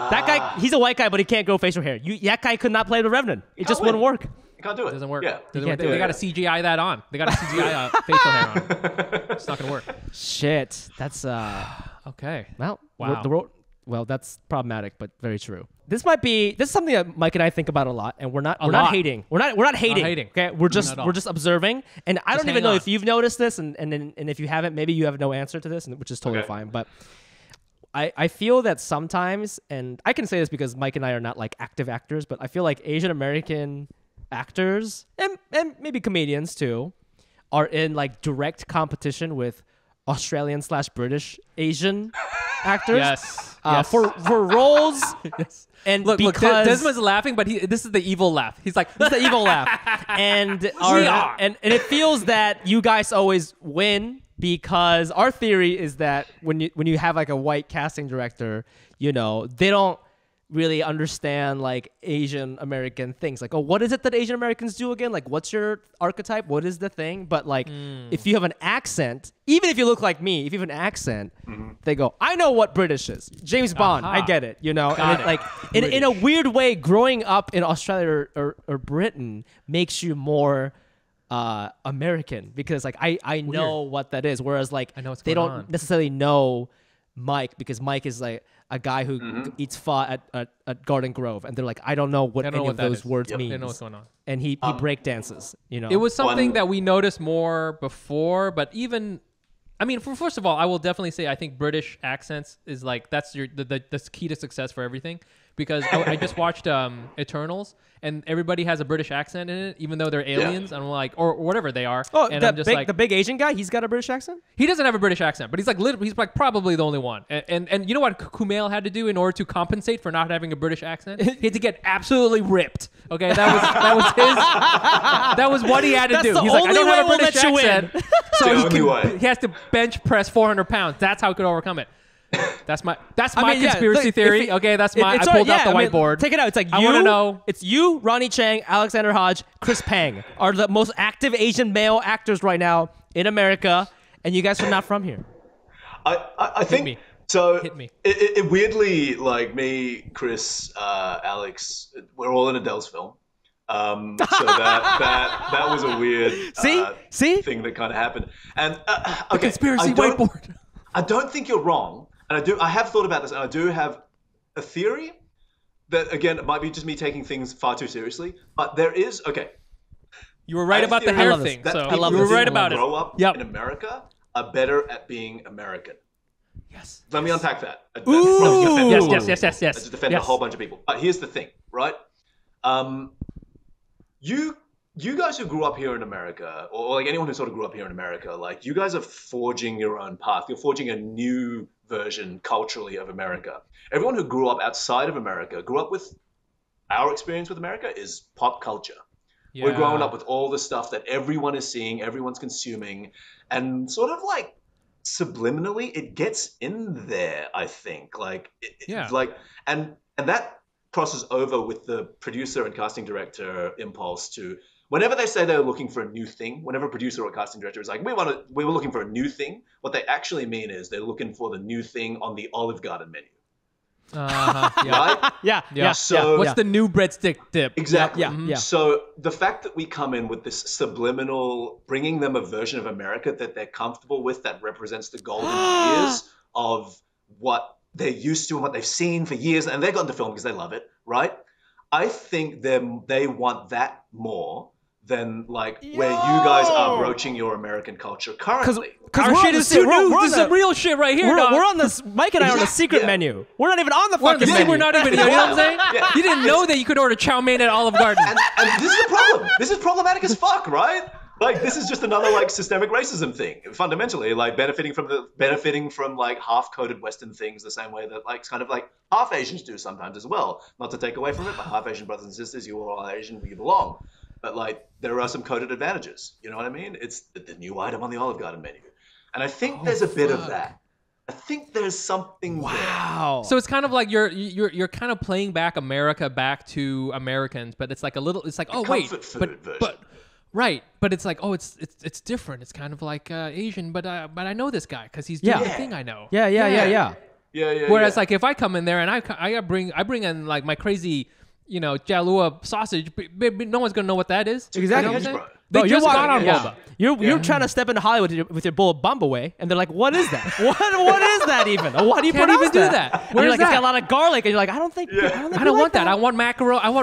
That guy, he's a white guy, but he can't grow facial hair. That guy could not play the Revenant. It just wouldn't work. You can't do it. It doesn't work. Yeah. They got to CGI that on. They got to CGI facial hair on. It's not gonna work. Shit. That's okay. Well, wow. Well, that's problematic, but very true. This is something that Mike and I think about a lot, and we're not hating. We're not hating. Okay, we're just observing, and I don't even know if you've noticed this, and if you haven't, maybe you have no answer to this, which is totally fine. But I feel that sometimes, and I can say this because Mike and I are not like active actors, but I feel like Asian American actors and maybe comedians too are in like direct competition with Australian/British Asian actors. Yes. For roles. Yes. And look, because Desmond's laughing, but this is the evil laugh. He's like, this is the evil laugh. And and it feels that you guys always win because our theory is that when you have like a white casting director, you know, they don't really understand like Asian American things. Like, oh, what is it that Asian Americans do again? Like, what's your archetype? What is the thing? But like, if you have an accent, even if you look like me, if you have an accent, they go, I know what British is. James Bond, I get it, you know? And like, in a weird way, growing up in Australia or Britain makes you more American because like, I know what that is. Whereas like, they don't necessarily know Mike because Mike is like, a guy who eats pho at Garden Grove, and they're like, I don't know what any of those words They means. know what's going on. And he break dances. You know, It was something that we noticed more before, but even, I mean, first of all, I will definitely say I think British accents is like that's the key to success for everything. Because I just watched Eternals, and everybody has a British accent in it, even though they're aliens. And I'm like, or whatever they are. Oh, and I'm just like, the big Asian guy, he's got a British accent? he doesn't have a British accent, but he's like probably the only one. And you know what Kumail had to do in order to compensate for not having a British accent? He had to get absolutely ripped. Okay, that was what he had to do. He's like, I don't have a British accent, so he has to bench press 400 pounds. That's how he could overcome it. That's my conspiracy theory. Okay, that's my. I pulled out the whiteboard. Take it out. It's like I want to know. It's you, Ronnie Chang, Alexander Hodge, Chris Pang are the most active Asian male actors right now in America, and you guys are not from here. I think me. so. Hit me. It weirdly, like me, Chris, Alex, we're all in Adele's film. So that was a weird see thing that kind of happened. And okay, conspiracy whiteboard. I don't think you're wrong. And I have thought about this, and I do have a theory that, again, it might be just me taking things far too seriously, but there is, okay. You were right about the hair thing, so you were right about it. Grow up in America are better at being American. Yes. Let me unpack that. Ooh. Yes. Let's just defend a whole bunch of people. But here's the thing, right? You guys who grew up here in America, or like anyone who sort of grew up here in America, like you guys are forging your own path. You're forging a new version culturally of America. Everyone who grew up outside of America, grew up with our experience with America is pop culture. Yeah. We're growing up with all the stuff that everyone is seeing, everyone's consuming, and sort of like subliminally it gets in there, I think. And that crosses over with the producer and casting director impulse to, whenever they say they're looking for a new thing, whenever a producer or casting director is like, we were looking for a new thing, what they actually mean is they're looking for the new thing on the Olive Garden menu. Right? Yeah. So what's the new breadstick dip? Exactly. Yeah. So the fact that we come in with this subliminal, bringing them a version of America that they're comfortable with, that represents the golden years of what they're used to and what they've seen for years, and they've gotten to film because they love it, right? I think they want that more than like where you guys are broaching your American culture currently. Because our shit is too new. This is real shit right here. We're on this. Mike and I are on the secret menu. We're not even on the fucking menu. We're not even. You know what I'm saying? Yeah. You didn't know that you could order chow mein at Olive Garden. And this is the problem. This is problematic as fuck, right? Like this is just another like systemic racism thing. Fundamentally, like benefiting from like half-coded Western things the same way that like kind of like half Asians do sometimes as well. Not to take away from it, but half Asian brothers and sisters, you all are Asian, you belong. But like there are some coded advantages. You know what I mean? It's the new item on the Olive Garden menu. And I think there's a bit of that. I think there's something there. So it's kind of like you're kind of playing back America back to Americans, but it's like but it's like, oh, it's different. It's kind of like Asian, but I know this guy because he's doing the thing I know. Yeah. Whereas like if I come in there and I bring in like my crazy, Jalua sausage, no one's gonna know what that is. Exactly. You know they just got on boba. You're trying to step into Hollywood with your bowl of Bombaway, and they're like, "What is that? what is that even? Why do you can't even do that? You're like, it's got a lot of garlic, and you're like, I don't think I don't want that. I want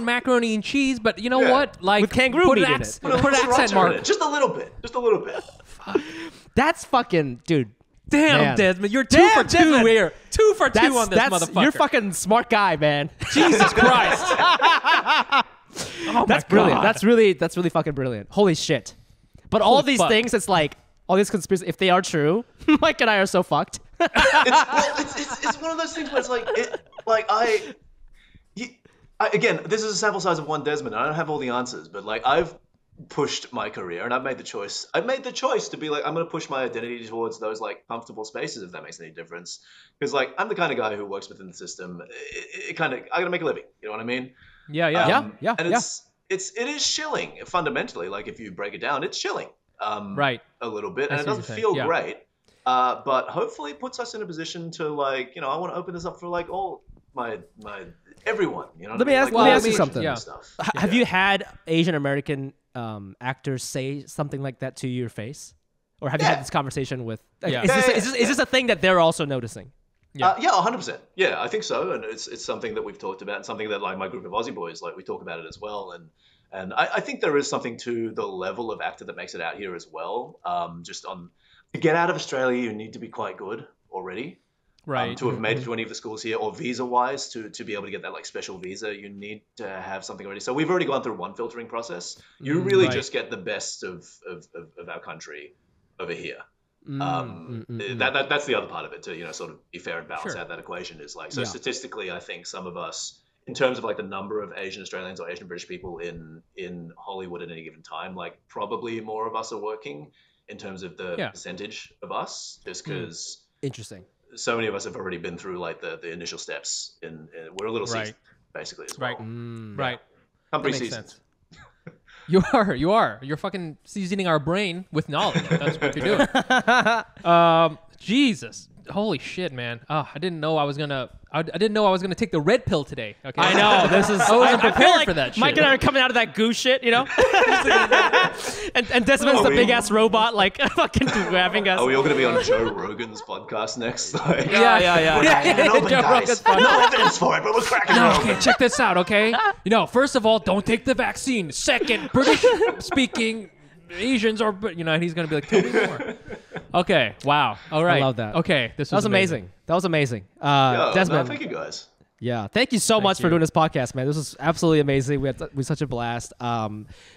macaroni and cheese, but you know what? Like with kangaroo meat in it. Put an accent mark. Just a little bit. That's fucking dude. Damn, Desmond, you're 2 for 2 here. 2 for 2 on this motherfucker. You're fucking smart guy, man. Jesus Christ. That's brilliant. That's really fucking brilliant. Holy shit. But all these things, it's like, all these conspiracies, if they are true, Mike and I are so fucked. It's one of those things where it's like, again, this is a sample size of one Desmond. I don't have all the answers, but like I've pushed my career and I've made the choice to be like, I'm going to push my identity towards those like comfortable spaces, if that makes any difference. Because like, I'm the kind of guy who works within the system. I got to make a living. You know what I mean? Yeah. And it is shilling fundamentally. Like if you break it down, it's shilling. Right. A little bit, and it doesn't feel great. But hopefully it puts us in a position to like, I want to open this up for like all my everyone. Let me ask you something. Yeah. Have you had Asian American actors say something like that to your face, or have you had this conversation with? Is this a thing that they're also noticing? Yeah, 100%. Yeah, I think so, and it's something that we've talked about, and something that like my group of Aussie boys like we talk about it as well, and I think there is something to the level of actor that makes it out here as well. Just on to get out of Australia, you need to be quite good already. Right. To have made it to any of the schools here, or visa-wise, to be able to get that like special visa, you need to have something already. So we've already gone through one filtering process. You really just get the best of our country over here. That's the other part of it to sort of be fair and balance out that equation is like statistically I think some of us in terms of like the number of Asian Australians or Asian British people in Hollywood at any given time, like probably more of us are working in terms of the percentage of us, just because Interesting. So many of us have already been through like the initial steps in we're a little seasoned basically as well. Right. I'm pretty makes seasoned. sense. You are. You're fucking seasoning our brain with knowledge. That's what you're doing. Jesus. Holy shit, man. Oh, I didn't know I was gonna take the red pill today. Okay. I know. This is. I wasn't feel prepared like for that shit. Mike and I are coming out of that goose shit, and Desmond's the big ass robot, like fucking grabbing us. Are we all going to be on Joe Rogan's podcast next? Like, Yeah. open, guys. No evidence for it, but we're cracking it open. Okay, check this out, okay? First of all, don't take the vaccine. Second, British-speaking Asians are, and he's going to be like, tell me more. Okay, wow. All right. I love that. Okay, that was amazing. That was amazing. Desmond. No, thank you guys. Yeah, thank you so much for doing this podcast, man. This was absolutely amazing. We had such a blast.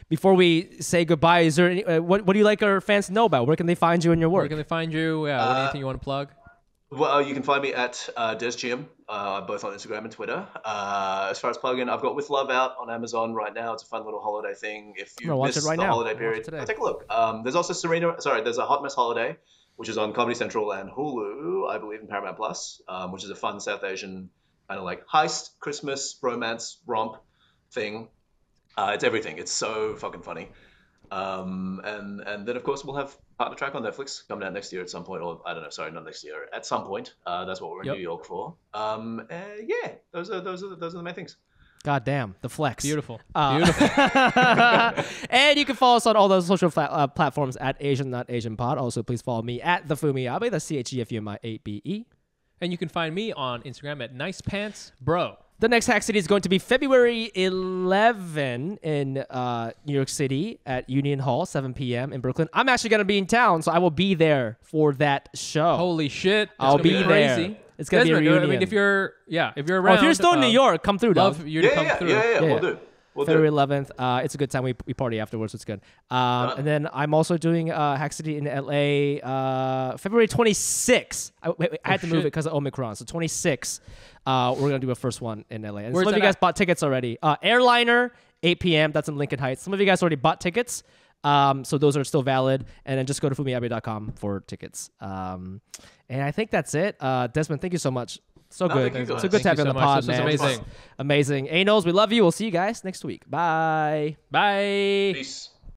Before we say goodbye, is there any, what do you like our fans to know about? Where can they find you and your work? Where can they find you? Yeah, anything you want to plug? Well, you can find me at Des Chiam, both on Instagram and Twitter. As far as plug-in, I've got With Love out on Amazon right now. It's a fun little holiday thing. If you miss the holiday period, take a look. There's also there's a Hot Mess Holiday, which is on Comedy Central and Hulu, I believe, in Paramount Plus, which is a fun South Asian kind of like heist, Christmas, romance, romp thing. It's everything. It's so fucking funny. And then of course we'll have Partner Track on Netflix coming out next year at some point, or I don't know, sorry, not next year, at some point. That's what we're in New York for. Yeah, those are the main things. God damn, the flex. Beautiful. And you can follow us on all those social platforms at Asian Not Asian Pod. Also, please follow me at the FUMI Abe. That's CHEFUMI8BE. And you can find me on Instagram at Nice Pants Bro. The next Hack City is going to be February 11 in New York City at Union Hall, 7 p.m. in Brooklyn. I'm actually going to be in town, so I will be there for that show. Holy shit. I'll be crazy. There. It's going to be a reunion. I mean, if you're around. If you're still in New York, come through, dog. Love you to come through. Yeah, we'll do. February 11th. It's a good time. We party afterwards. It's good. And then I'm also doing Hack City in LA February 26th. I had to move it because of Omicron. So 26th, we're going to do a first one in LA. And some of you guys bought tickets already. Airliner, 8 p.m. That's in Lincoln Heights. Some of you guys already bought tickets. So those are still valid. And then just go to fumiabe.com for tickets. And I think that's it. Desmond, thank you so much. So good. So good to have you on the pod, man. This was amazing. Amazing. Anos, we love you. We'll see you guys next week. Bye. Bye. Peace.